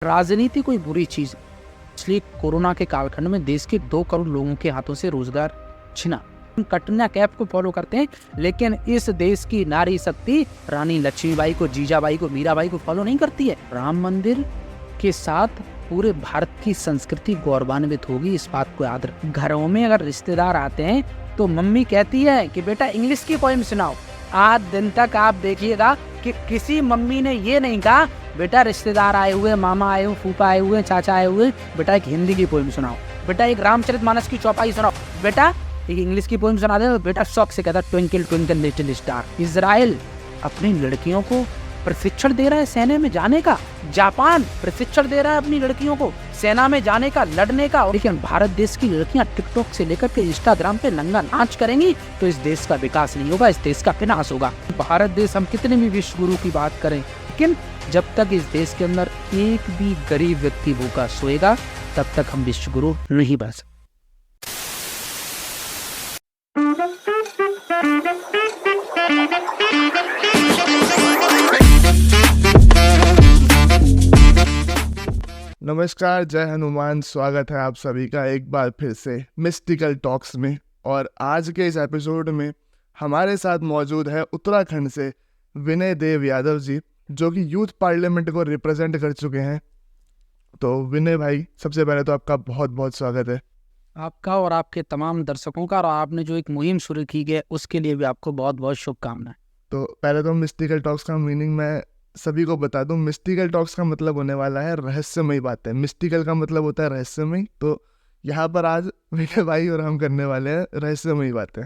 राजनीति कोई बुरी चीज है, इसलिए कोरोना के कालखंड में देश के 2 करोड़ लोगों के हाथों से रोजगार छिना। हम कटना कैफ को फॉलो करते हैं, लेकिन इस देश की नारी शक्ति रानी लक्ष्मीबाई को, जीजाबाई को, मीराबाई को फॉलो नहीं करती है। राम मंदिर के साथ पूरे भारत की संस्कृति गौरवान्वित होगी, इस बात को याद रखें। घरों में अगर रिश्तेदार आते हैं तो मम्मी कहती है कि बेटा इंग्लिश की पोएम सुनाओ। आज दिन तक आप देखिएगा कि किसी मम्मी ने ये नहीं कहा बेटा रिश्तेदार आए हुए, मामा आए हुए, फूफा आए हुए, चाचा आए हुए, बेटा एक हिंदी की पोएम सुनाओ, बेटा एक रामचरितमानस की चौपाई सुनाओ, बेटा एक इंग्लिश की पोएम सुना दे। बेटा शौक से कहता twinkle twinkle little star. Israel अपनी लड़कियों को प्रशिक्षण दे रहा है सेना में जाने का। जापान प्रशिक्षण दे रहा है अपनी लड़कियों को सेना में जाने का, लड़ने का। लेकिन भारत देश की लड़कियां टिकटॉक से लेकर के इंस्टाग्राम पे नंगा नाच करेंगी तो इस देश का विकास नहीं होगा, इस देश का विनाश होगा। भारत देश, हम कितने भी विश्व गुरु की बात करें, लेकिन जब तक इस देश के अंदर एक भी गरीब व्यक्ति भूखा सोएगा तब तक हम विश्व गुरु नहीं बन सकते। नमस्कार, जय हनुमान। स्वागत है आप सभी का एक बार फिर से मिस्टिकल टॉक्स में। और आज के इस एपिसोड में हमारे साथ मौजूद है उत्तराखंड से विनय देव यादव जी, जो कि यूथ पार्लियामेंट को रिप्रेजेंट कर चुके हैं। तो विनय भाई, सबसे पहले तो आपका बहुत बहुत स्वागत है। आपका और आपके तमाम दर्शकों का, और आपने जो एक मुहिम शुरू की है उसके लिए भी आपको बहुत बहुत शुभकामनाएं। तो पहले तो मिस्टिकल टॉक्स का मीनिंग मैं सभी को बता दूं। मिस्टिकल टॉक्स का मतलब होने वाला है रहस्यमयी बातें। मिस्टिकल का मतलब होता है रहस्यमयी। तो यहाँ पर आज विनय भाई और हम करने वाले हैं रहस्यमयी बातें।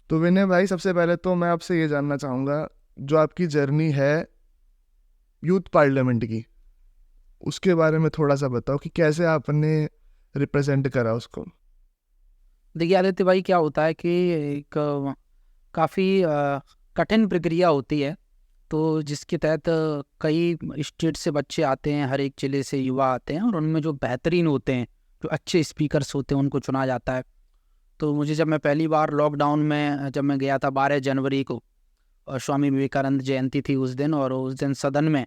तो विनय भाई, सबसे पहले तो मैं आपसे ये जानना चाहूँगा, जो आपकी जर्नी है यूथ पार्लियामेंट की, उसके बारे में थोड़ा सा बताओ कि कैसे आपने रिप्रेजेंट करा उसको। देखिए आदित्य भाई, क्या होता है कि एक काफ़ी कठिन प्रक्रिया होती है, तो जिसके तहत कई स्टेट से बच्चे आते हैं, हर एक जिले से युवा आते हैं, और उनमें जो बेहतरीन होते हैं, जो अच्छे स्पीकर्स होते हैं, उनको चुना जाता है। तो मुझे जब मैं पहली बार लॉकडाउन में जब मैं गया था 12 जनवरी को, और स्वामी विवेकानंद जयंती थी उस दिन, और उस दिन सदन में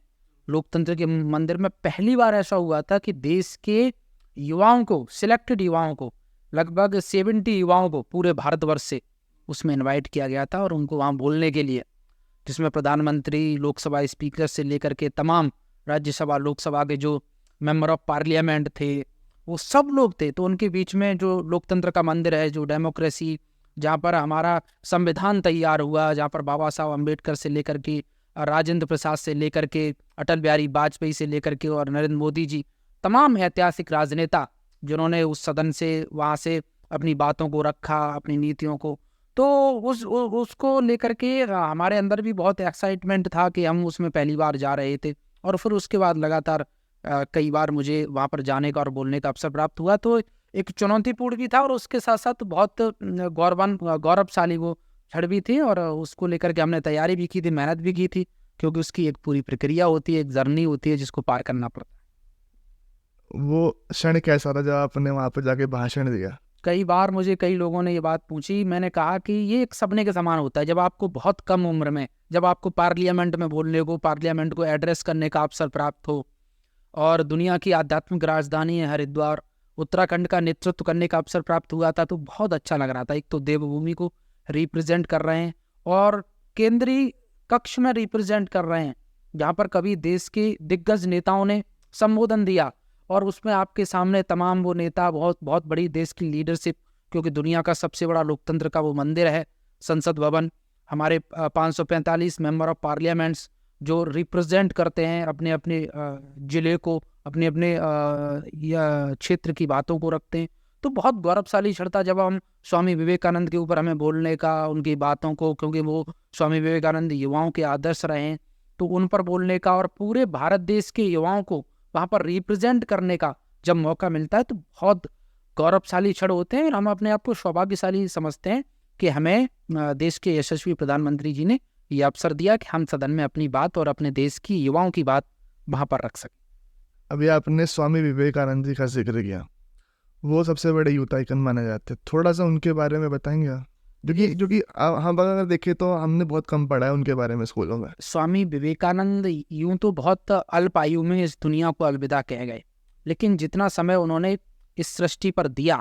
लोकतंत्र के मंदिर में पहली बार ऐसा हुआ था कि देश के युवाओं को, सिलेक्टेड युवाओं को, लगभग 70 युवाओं को पूरे भारतवर्ष से उसमें इनवाइट किया गया था, और उनको वहाँ बोलने के लिए, जिसमें प्रधानमंत्री, लोकसभा स्पीकर से लेकर के तमाम राज्यसभा, लोकसभा के जो मेंबर ऑफ पार्लियामेंट थे, वो सब लोग थे। तो उनके बीच में जो लोकतंत्र का मंदिर है, जो डेमोक्रेसी, जहाँ पर हमारा संविधान तैयार हुआ, जहाँ पर बाबा साहब अम्बेडकर से लेकर के, राजेंद्र प्रसाद से लेकर के, अटल बिहारी वाजपेयी से लेकर के, और नरेंद्र मोदी जी, तमाम ऐतिहासिक राजनेता जिन्होंने उस सदन से, वहाँ से अपनी बातों को रखा, अपनी नीतियों को, तो उसको लेकर के हमारे अंदर भी बहुत एक्साइटमेंट था कि हम उसमें पहली बार जा रहे थे। और फिर उसके बाद लगातार कई बार मुझे वहाँ पर जाने का और बोलने का अवसर प्राप्त हुआ। तो एक चुनौतीपूर्ण भी था, और उसके साथ साथ बहुत गौरवशाली वो क्षण भी थी, और उसको लेकर के हमने तैयारी भी की थी, मेहनत भी की थी, क्योंकि उसकी एक पूरी प्रक्रिया होती है, एक जर्नी होती है जिसको पार करना पड़ता है। वो क्षण कैसा था जब आपने वहाँ पर जाके भाषण दिया? कई बार मुझे कई लोगों ने ये बात पूछी, मैंने कहा कि ये एक सपने के समान होता है। जब आपको बहुत कम उम्र में, जब आपको पार्लियामेंट में बोलने को, पार्लियामेंट को एड्रेस करने का अवसर प्राप्त हो, और दुनिया की आध्यात्मिक राजधानी है हरिद्वार, उत्तराखंड का नेतृत्व करने का अवसर प्राप्त हुआ था, तो बहुत अच्छा लग रहा था। एक तो देवभूमि को रिप्रेजेंट कर रहे हैं, और केंद्रीय कक्ष में रिप्रेजेंट कर रहे हैं, जहाँ पर कभी देश के दिग्गज नेताओं ने संबोधन दिया, और उसमें आपके सामने तमाम वो नेता, बहुत बहुत बड़ी देश की लीडरशिप, क्योंकि दुनिया का सबसे बड़ा लोकतंत्र का वो मंदिर है संसद भवन। हमारे 545 मेंबर ऑफ पार्लियामेंट्स जो रिप्रेजेंट करते हैं अपने अपने जिले को, अपने अपने या क्षेत्र की बातों को रखते हैं। तो बहुत गौरवशाली क्षण था जब हम स्वामी विवेकानंद के ऊपर हमें बोलने का, उनकी बातों को, क्योंकि वो स्वामी विवेकानंद युवाओं के आदर्श रहे हैं, तो उन पर बोलने का, और पूरे भारत देश के युवाओं को वहाँ पर रिप्रेजेंट करने का जब मौका मिलता है तो बहुत गौरवशाली क्षण होते हैं। और हम अपने आप को सौभाग्यशाली समझते हैं कि हमें देश के यशस्वी प्रधानमंत्री जी ने ये अवसर दिया कि हम सदन में अपनी बात और अपने देश की युवाओं की बात वहाँ पर रख सकें। अभी आपने स्वामी विवेकानंद जी का जिक्र किया, वो सबसे बड़े यूथ आइकन माने जाते हैं। थोड़ा सा उनके बारे में बताएंगे आप? जो कि हम अगर देखें तो हमने बहुत कम पढ़ा है उनके बारे में स्कूलों में। स्वामी विवेकानंद यूं तो बहुत अल्प आयु में इस दुनिया को अलविदा कह गए, लेकिन जितना समय उन्होंने इस सृष्टि पर दिया,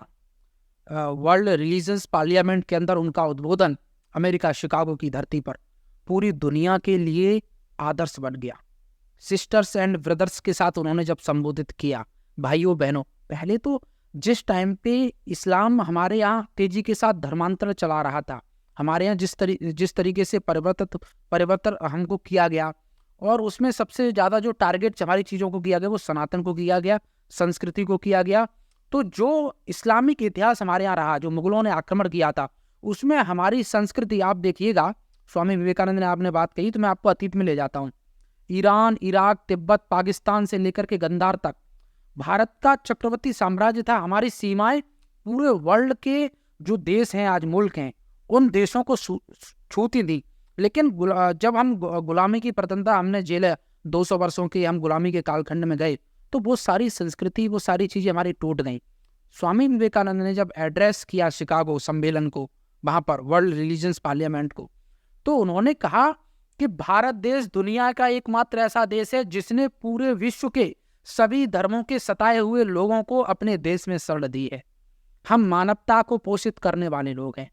वर्ल्ड रिलीजियस पार्लियामेंट के अंदर उनका उद्बोधन अमेरिका शिकागो की धरती पर पूरी दुनिया के लिए आदर्श बन गया। सिस्टर्स एंड ब्रदर्स के साथ उन्होंने जब संबोधित किया, भाइयों बहनों, पहले तो जिस टाइम पे इस्लाम हमारे यहाँ तेजी के साथ धर्मांतर चला रहा था, हमारे यहाँ जिस तरीके से परिवर्तन हमको किया गया, और उसमें सबसे ज़्यादा जो टारगेट हमारी चीज़ों को किया गया वो सनातन को किया गया, संस्कृति को किया गया। तो जो इस्लामिक इतिहास हमारे यहाँ रहा, जो मुगलों ने आक्रमण किया था, उसमें हमारी संस्कृति, आप देखिएगा, स्वामी विवेकानंद ने आपने बात कही तो मैं आपको अतीत में ले जाता हूँ। ईरान, इराक, तिब्बत, पाकिस्तान से लेकर के गंधार तक भारत का चक्रवर्ती साम्राज्य था। हमारी सीमाएं पूरे वर्ल्ड के जो देश हैं, आज मुल्क हैं, उन देशों को छूती थी। लेकिन जब हम गुलामी की प्रतनता हमने झेले, 200 वर्षों की हम गुलामी के कालखंड में गए, तो वो सारी संस्कृति, वो सारी चीजें हमारी टूट गई। स्वामी विवेकानंद ने जब एड्रेस किया शिकागो सम्मेलन को, वहां पर वर्ल्ड रिलीजियंस पार्लियामेंट को, तो उन्होंने कहा कि भारत देश दुनिया का एकमात्र ऐसा देश है जिसने पूरे विश्व के सभी धर्मों के सताए हुए लोगों को अपने देश में शरण दी है। हम मानवता को पोषित करने वाले लोग हैं।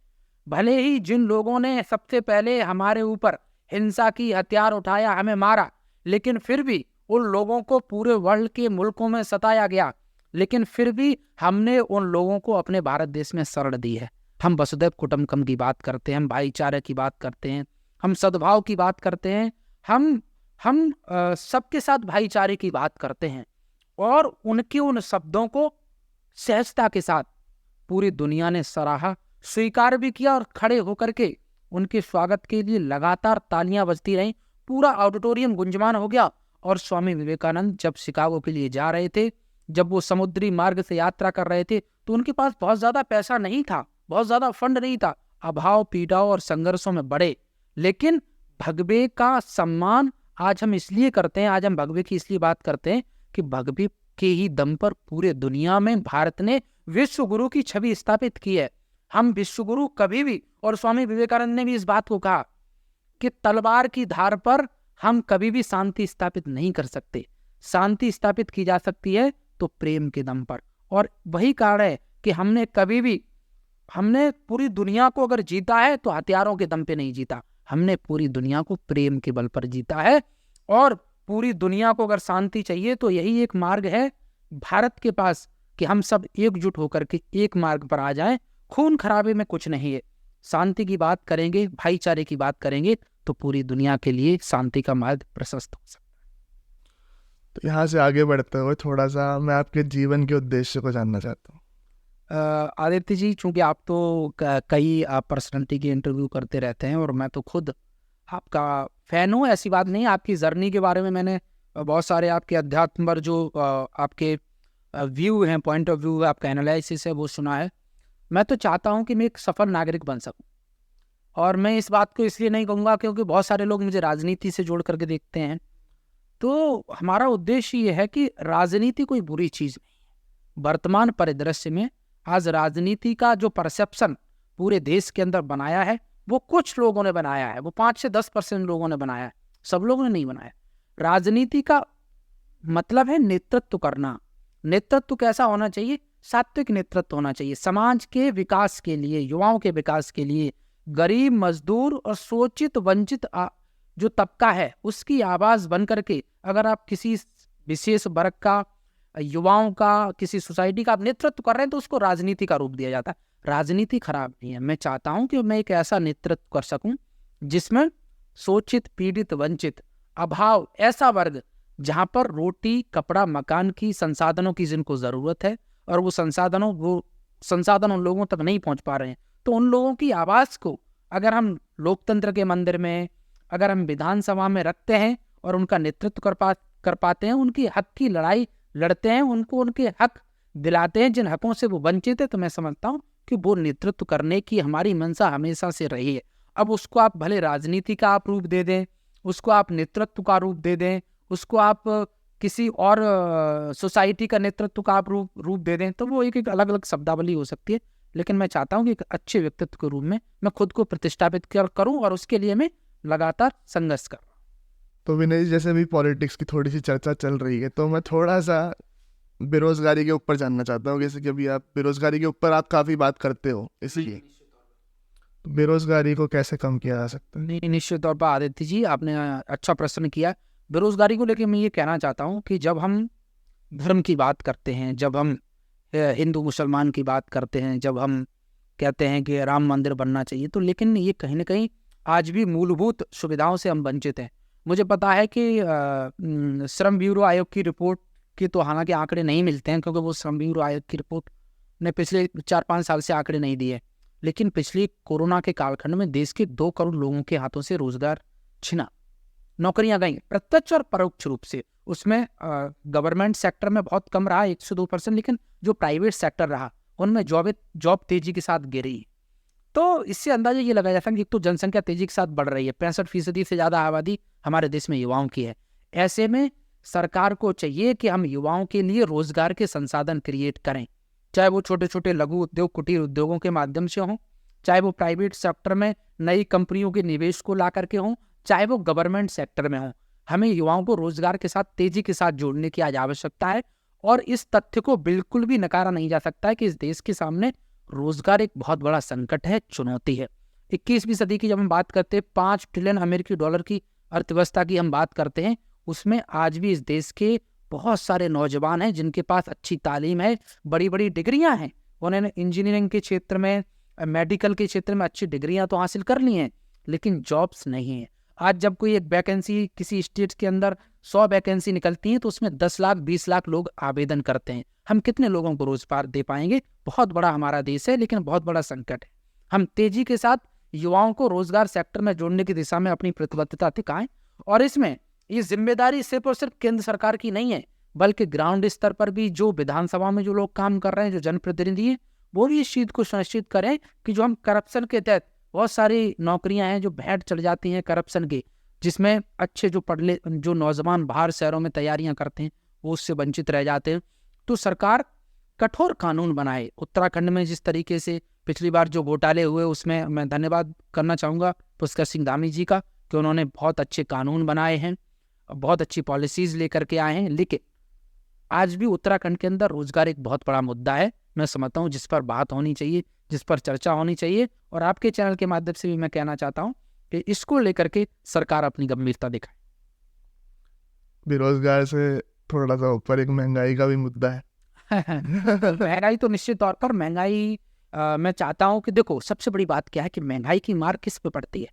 भले ही जिन लोगों ने सबसे पहले हमारे ऊपर हिंसा की हथियार उठाया, हमें मारा, लेकिन फिर भी उन लोगों को पूरे वर्ल्ड के मुल्कों में सताया गया, लेकिन फिर भी हमने उन लोगों को अपने भारत देश में शरण दी है। हम वसुधैव कुटुंबकम की बात करते हैं, हम भाईचारे की बात करते हैं, हम सद्भाव की बात करते हैं, हम सबके साथ भाईचारे की बात करते हैं, और उनके उन शब्दों को सहजता के साथ पूरी दुनिया ने सराहा, स्वीकार भी किया, और खड़े होकर के उनके स्वागत के लिए लगातार तालियां बजती रहीं। पूरा ऑडिटोरियम गुंजमान हो गया। और स्वामी विवेकानंद जब शिकागो के लिए जा रहे थे, जब वो समुद्री मार्ग से यात्रा कर रहे थे, तो उनके पास बहुत ज्यादा पैसा नहीं था, बहुत ज्यादा फंड नहीं था, अभाव, पीड़ाओं और संघर्षों में बढ़े, लेकिन भगवे का सम्मान आज हम इसलिए करते हैं, आज हम भगवे की इसलिए बात करते हैं कि भगवे के ही दम पर पूरे दुनिया में भारत ने विश्व गुरु की छवि स्थापित की है। हम विश्व गुरु कभी भी, और स्वामी विवेकानंद ने भी इस बात को कहा कि तलवार की धार पर हम कभी भी शांति स्थापित नहीं कर सकते। शांति स्थापित की जा सकती है तो प्रेम के दम पर। और वही कारण है कि हमने पूरी दुनिया को अगर जीता है तो हथियारों के दम पे नहीं जीता, हमने पूरी दुनिया को प्रेम के बल पर जीता है। और पूरी दुनिया को अगर शांति चाहिए तो यही एक मार्ग है भारत के पास कि हम सब एकजुट होकर के एक मार्ग पर आ जाएं। खून खराबे में कुछ नहीं है। शांति की बात करेंगे, भाईचारे की बात करेंगे, तो पूरी दुनिया के लिए शांति का मार्ग प्रशस्त हो सकता है। तो यहाँ से आगे बढ़ते हुए थोड़ा सा मैं आपके जीवन के उद्देश्य को जानना चाहता हूँ। आदित्य जी, चूंकि आप तो कई पर्सनालिटी के इंटरव्यू करते रहते हैं और मैं तो खुद आपका फैन हूँ, ऐसी बात नहीं। आपकी जर्नी के बारे में मैंने बहुत सारे आपके अध्यात्म पर जो आपके व्यू हैं, पॉइंट ऑफ व्यू है, आपका एनालिसिस है, वो सुना है। मैं तो चाहता हूँ कि मैं एक सफल नागरिक बन सकूँ, और मैं इस बात को इसलिए नहीं कहूँगा क्योंकि बहुत सारे लोग मुझे राजनीति से जोड़ करके देखते हैं। तो हमारा उद्देश्य ये है कि राजनीति कोई बुरी चीज़ नहीं है। वर्तमान परिदृश्य में आज राजनीति का जो परसेप्शन पूरे देश के अंदर बनाया है, वो कुछ लोगों ने बनाया है, वो 5 से 10% लोगों ने बनाया है, सब लोगों ने नहीं बनाया। राजनीति का मतलब है नेतृत्व करना। नेतृत्व कैसा होना चाहिए? सात्विक नेतृत्व होना चाहिए, समाज के विकास के लिए, युवाओं के विकास के लिए, गरीब, मजदूर और शोषित वंचित जो तबका है उसकी आवाज बन करके अगर आप किसी विशेष वर्ग का, युवाओं का, किसी सोसाइटी का आप नेतृत्व कर रहे हैं तो उसको राजनीति का रूप दिया जाता है। राजनीति खराब नहीं है। मैं चाहता हूं कि मैं एक ऐसा नेतृत्व कर सकूं जिसमें शोषित, पीड़ित, वंचित, अभाव, ऐसा वर्ग जहां पर रोटी, कपड़ा, मकान की, संसाधनों की जिनको जरूरत है और वो संसाधन उन लोगों तक नहीं पहुंच पा रहे हैं, तो उन लोगों की आवाज को अगर हम लोकतंत्र के मंदिर में, अगर हम विधानसभा में रखते हैं और उनका नेतृत्व कर पाते हैं, उनकी हक की लड़ाई लड़ते हैं, उनको उनके हक दिलाते हैं जिन हकों से वो वंचित है, तो मैं समझता हूं कि वो नेतृत्व करने की हमारी मंशा हमेशा से रही है। अब उसको आप भले राजनीति का आप रूप दे दें, उसको आप नेतृत्व का रूप दे दें, उसको आप किसी और सोसाइटी का नेतृत्व का आप रूप दे दें, तो वो एक अलग अलग शब्दावली हो सकती है। लेकिन मैं चाहता हूँ कि एक अच्छे व्यक्तित्व के रूप में मैं खुद को प्रतिष्ठापित करूँ और उसके लिए मैं लगातार संघर्ष कर रहा हूँ। तो विनय जी, जैसे अभी पॉलिटिक्स की थोड़ी सी चर्चा चल रही है, तो मैं थोड़ा सा बेरोजगारी के ऊपर जानना चाहता हूँ। जैसे कि अभी आप बेरोजगारी के ऊपर आप काफ़ी बात करते हो, इसलिए तो बेरोजगारी को कैसे कम किया जा सकता है? नहीं, निश्चित तौर पर आदित्य जी, आपने अच्छा प्रश्न किया। बेरोजगारी को लेकर मैं ये कहना चाहता हूँ कि जब हम धर्म की बात करते हैं, जब हम हिंदू मुसलमान की बात करते हैं, जब हम कहते हैं कि राम मंदिर बनना चाहिए, तो लेकिन ये कहीं ना कहीं आज भी मूलभूत सुविधाओं से हम वंचित हैं। मुझे पता है कि श्रम ब्यूरो आयोग की रिपोर्ट के तो हालांकि आंकड़े नहीं मिलते हैं, क्योंकि वो श्रम ब्यूरो आयोग की रिपोर्ट ने पिछले 4-5 साल से आंकड़े नहीं दिए। लेकिन पिछले कोरोना के कालखंड में देश के 2 करोड़ लोगों के हाथों से रोजगार छिना, नौकरियां गई प्रत्यक्ष और परोक्ष रूप से। उसमें गवर्नमेंट सेक्टर में बहुत कम रहा, 1 से 2%, लेकिन जो प्राइवेट सेक्टर रहा उनमें जॉब तेजी के साथ गिरी। तो इससे अंदाजा ये लगाया जाता है कि एक तो जनसंख्या तेजी के साथ बढ़ रही है, 65% से ज़्यादा आबादी हमारे देश में युवाओं की है। ऐसे में सरकार को चाहिए कि हम युवाओं के लिए रोजगार के संसाधन क्रिएट करें, चाहे वो छोटे छोटे लघु उद्योग, कुटीर उद्योगों के माध्यम से हों, चाहे वो प्राइवेट सेक्टर में नई कंपनियों के निवेश को ला करके हों, चाहे वो गवर्नमेंट सेक्टर में हों। हमें युवाओं को रोजगार के साथ तेजी के साथ जोड़ने की आज आवश्यकता है। और इस तथ्य को बिल्कुल भी नकारा नहीं जा सकता है कि इस देश के सामने रोजगार एक बहुत बड़ा संकट है, चुनौती है। 21वीं सदी की जब हम बात करते हैं, 5 ट्रिलियन अमेरिकी डॉलर की अर्थव्यवस्था की हम बात करते हैं, उसमें आज भी इस देश के बहुत सारे नौजवान हैं जिनके पास अच्छी तालीम है, बड़ी बड़ी डिग्रियां हैं। उन्होंने इंजीनियरिंग के क्षेत्र में, मेडिकल के क्षेत्र में अच्छी डिग्रियां तो हासिल कर ली हैं, लेकिन जॉब्स नहीं है। आज जब कोई एक वैकेंसी किसी स्टेट के अंदर 100 वैकेंसी निकलती हैं, तो उसमें 10 लाख 20 लाख लोग आवेदन करते हैं। हम कितने लोगों को रोजगार दे पाएंगे? बहुत बड़ा हमारा देश है, लेकिन बहुत बड़ा संकट है। हम तेजी के साथ युवाओं को रोजगार सेक्टर में जोड़ने की दिशा में अपनी प्रतिबद्धता दिखाएं। और इसमें ये जिम्मेदारी सिर्फ और सिर्फ केंद्र सरकार की नहीं है, बल्कि ग्राउंड स्तर पर भी जो विधानसभा में जो लोग काम कर रहे हैं, जो जनप्रतिनिधि हैं, वो भी इस चीज को सुनिश्चित करें कि जो हम करप्शन के तहत बहुत सारी नौकरियां हैं जो भेंट चढ़ जाती हैं करप्शन की, जिसमें अच्छे जो नौजवान बाहर शहरों में तैयारियां करते हैं, वो उससे वंचित रह जाते हैं। तो सरकार कठोर कानून बनाए। उत्तराखंड में जिस तरीके से पिछली बार जो घोटाले हुए, उसमें मैं धन्यवाद करना चाहूँगा पुष्कर सिंह धामी जी का, कि उन्होंने बहुत अच्छे कानून बनाए हैं, बहुत अच्छी पॉलिसीज लेकर के आए हैं। लेकिन आज भी उत्तराखंड के अंदर रोजगार एक बहुत बड़ा मुद्दा है, मैं समझता हूँ, जिस पर बात होनी चाहिए, जिस पर चर्चा होनी चाहिए। और आपके चैनल के माध्यम से भी मैं कहना चाहता हूँ कि इसको लेकर के सरकार अपनी गंभीरता दिखाए। बेरोजगार से थोड़ा सा ऊपर एक महंगाई का भी मुद्दा है। महंगाई तो निश्चित तौर पर महंगाई, मैं चाहता हूं कि देखो, सबसे बड़ी बात क्या है कि महंगाई की मार किस पे पड़ती है?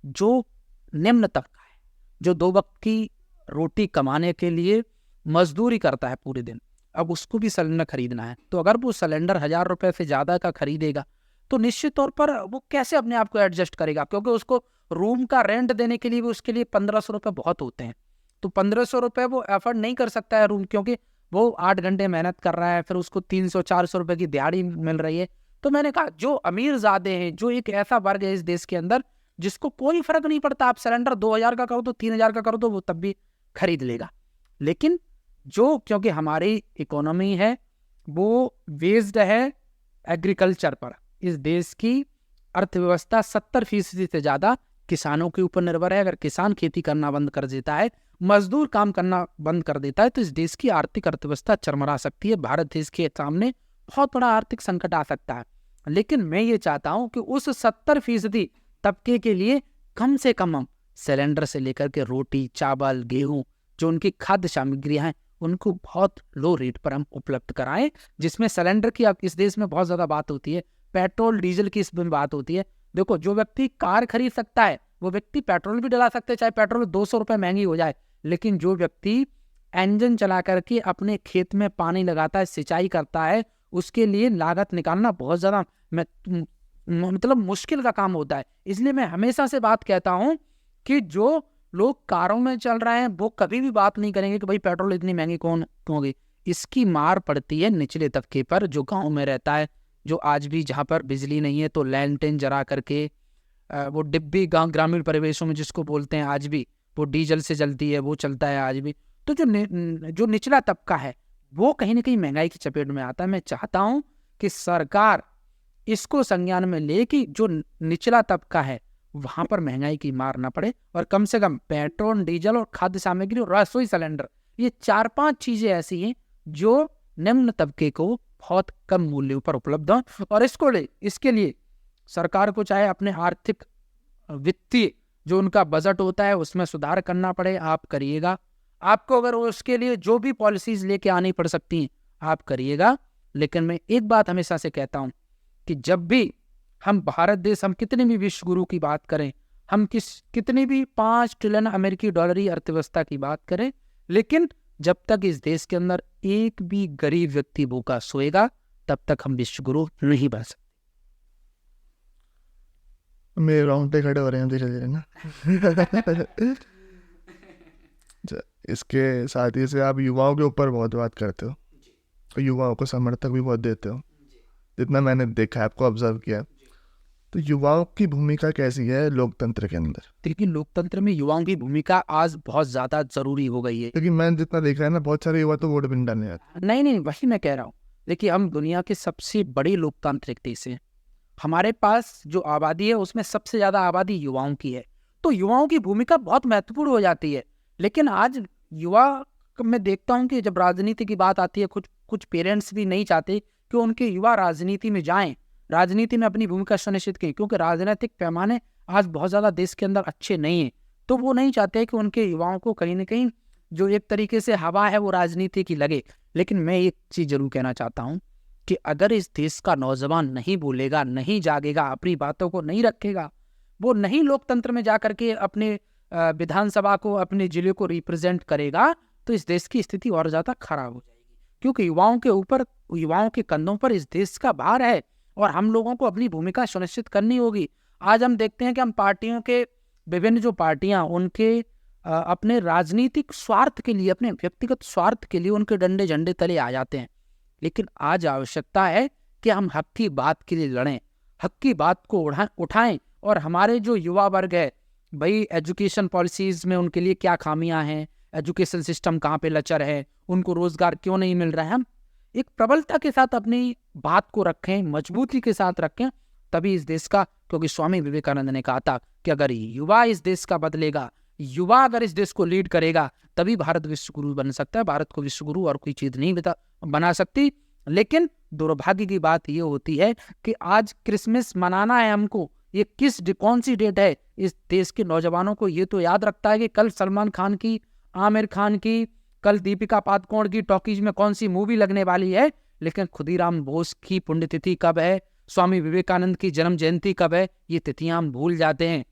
जो निम्न तबका है, जो 2 वक्त की रोटी कमाने के लिए मजदूरी करता है पूरे दिन, अब उसको भी सिलेंडर खरीदना है। तो अगर वो सिलेंडर 1000 रुपए से ज्यादा का खरीदेगा, तो निश्चित तौर पर वो कैसे अपने आप को एडजस्ट करेगा? क्योंकि उसको रूम का रेंट देने के लिए भी उसके लिए 1500 रुपये बहुत होते हैं। तो 1500 रुपये वो एफर्ड नहीं कर सकता है रूम, क्योंकि वो 8 घंटे मेहनत कर रहा है, फिर उसको 300-400 रुपये की दिहाड़ी मिल रही है। तो मैंने कहा, जो अमीर ज़्यादे हैं, जो एक ऐसा वर्ग है इस देश के अंदर जिसको कोई फर्क नहीं पड़ता, आप सिलेंडर 2000 का करो तो 3000 का करो तो वो तब भी खरीद लेगा। लेकिन जो, क्योंकि हमारी इकोनॉमी है वो बेस्ड है एग्रीकल्चर पर, इस देश की अर्थव्यवस्था 70% से ज्यादा किसानों के ऊपर निर्भर है। अगर किसान खेती करना बंद कर देता है, मजदूर काम करना बंद कर देता है, तो इस देश की आर्थिक अर्थव्यवस्था चरमरा सकती है। भारत देश के सामने बहुत बड़ा आर्थिक संकट आ सकता है। लेकिन मैं ये चाहता हूं कि उस 70% तबके के लिए कम से कम हम सिलेंडर से लेकर के रोटी, चावल, गेहूं, जो उनकी खाद्य सामग्रियां हैं, उनको बहुत लो रेट पर हम उपलब्ध कराएं। जिसमें सिलेंडर की अब इस देश में बहुत ज्यादा बात होती है, पेट्रोल डीजल की इसमें बात होती है। देखो, जो व्यक्ति कार खरीद सकता है वो व्यक्ति पेट्रोल भी डला सकता है, चाहे पेट्रोल 200 रुपये महंगी हो जाए। लेकिन जो व्यक्ति इंजन चला करके अपने खेत में पानी लगाता है, सिंचाई करता है, उसके लिए लागत निकालना बहुत ज्यादा मतलब मुश्किल का काम होता है। इसलिए मैं हमेशा से बात कहता हूं कि जो लोग कारों में चल रहे हैं वो कभी भी बात नहीं करेंगे कि भाई पेट्रोल इतनी महंगी क्यों होगी। इसकी मार पड़ती है निचले तबके पर, जो गांव में रहता है, जो आज भी जहां पर बिजली नहीं है तो लैंटेन जरा करके वो डिब्बी ग्रामीण परिवेशों में जिसको बोलते हैं, आज भी वो डीजल से जलती है, वो चलता है आज भी। तो जो निचला तबका है वो कहीं ना कहीं महंगाई की चपेट में आता है। मैं चाहता हूं कि सरकार इसको संज्ञान में ले कि जो निचला तबका है वहां पर महंगाई की मार न पड़े, और कम से कम पेट्रोल, डीजल और खाद्य सामग्री और रसोई सिलेंडर, ये 4-5 चीजें ऐसी हैं जो निम्न तबके को बहुत कम मूल्यों पर उपलब्ध हो, और इसके लिए सरकार को चाहे अपने आर्थिक वित्तीय जो उनका बजट होता है उसमें सुधार करना पड़े, आप करिएगा। आपको अगर उसके लिए जो भी पॉलिसीज लेके आनी पड़ सकती हैं आप करिएगा। लेकिन मैं एक बात हमेशा से कहता हूं कि जब भी हम भारत देश, हम कितने भी विश्व गुरु की बात करें, हम कितनी भी 5 ट्रिलियन अमेरिकी डॉलर अर्थव्यवस्था की बात करें, लेकिन जब तक इस देश के अंदर एक भी गरीब व्यक्ति भूखा सोएगा तब तक हम विश्व गुरु नहीं बन सकते। मेरे रोंगटे खड़े हो रहे हैं धीरे धीरे ना। इसके साथ ही से आप युवाओं के ऊपर बहुत बात करते हो और युवाओं को समर्थक भी बहुत देते हो, जितना मैंने देखा है, आपको ऑब्जर्व किया। तो युवाओं की भूमिका कैसी है लोकतंत्र के अंदर? देखिए, लोकतंत्र में युवाओं की भूमिका आज बहुत ज्यादा जरूरी हो गई है, क्योंकि मैंने जितना देखा है ना, बहुत सारे युवा तो वोट भी नहीं डालने आते। नहीं, वही मैं कह रहा हूँ। देखिए, हम दुनिया के सबसे बड़े लोकतांत्रिक देश हैं। हमारे पास जो आबादी है उसमें सबसे ज्यादा आबादी युवाओं की है, तो युवाओं की भूमिका बहुत महत्वपूर्ण हो जाती है। लेकिन आज युवा, मैं देखता हूं कि जब राजनीति की बात आती है, कुछ पेरेंट्स भी नहीं चाहते कि उनके युवा राजनीति में जाएं, राजनीति में अपनी भूमिका सुनिश्चित करें, क्योंकि राजनीतिक पैमाने आज बहुत ज्यादा देश के अंदर अच्छे नहीं है। तो वो नहीं चाहते कि उनके युवाओं को कहीं ना कहीं जो एक तरीके से हवा है वो राजनीति की लगे। लेकिन मैं एक चीज जरूर कहना चाहता हूँ कि अगर इस देश का नौजवान नहीं बोलेगा, नहीं जागेगा, अपनी बातों को नहीं रखेगा, वो नहीं लोकतंत्र में जाकर के अपने विधानसभा को, अपने जिले को रिप्रेजेंट करेगा, तो इस देश की स्थिति और ज्यादा खराब हो जाएगी। क्योंकि युवाओं के कंधों पर इस देश का भार है और हम लोगों को अपनी भूमिका सुनिश्चित करनी होगी। आज हम देखते हैं कि हम पार्टियों के, विभिन्न जो पार्टियां, उनके अपने राजनीतिक स्वार्थ के लिए, अपने व्यक्तिगत स्वार्थ के लिए उनके डंडे झंडे तले आ जाते हैं। लेकिन आज आवश्यकता है कि हम हक की बात के लिए लड़ें, हक की बात को उठाएं। और हमारे जो युवा वर्ग है भाई, एजुकेशन पॉलिसीज में उनके लिए क्या खामियां हैं, एजुकेशन सिस्टम कहाँ पे लचर है, उनको रोजगार क्यों नहीं मिल रहा है, हम एक प्रबलता के साथ अपनी बात को रखें, मजबूती के साथ रखें, तभी इस देश का, क्योंकि स्वामी विवेकानंद ने कहा था कि अगर युवा इस देश का बदलेगा, युवा अगर इस देश को लीड करेगा, तभी भारत विश्व गुरु बन सकता है। भारत को विश्व गुरु और कोई चीज नहीं बना सकती। लेकिन दुर्भाग्य की बात ये होती है कि आज क्रिसमस मनाना है हमको, ये कौन सी डेट है, इस देश के नौजवानों को ये तो याद रखता है कि कल सलमान खान की, आमिर खान की, कल दीपिका पादुकोण की टॉकीज में कौन सी मूवी लगने वाली है। लेकिन खुदीराम बोस की पुण्यतिथि कब है, स्वामी विवेकानंद की जन्म जयंती कब है, ये तिथियां हम भूल जाते हैं।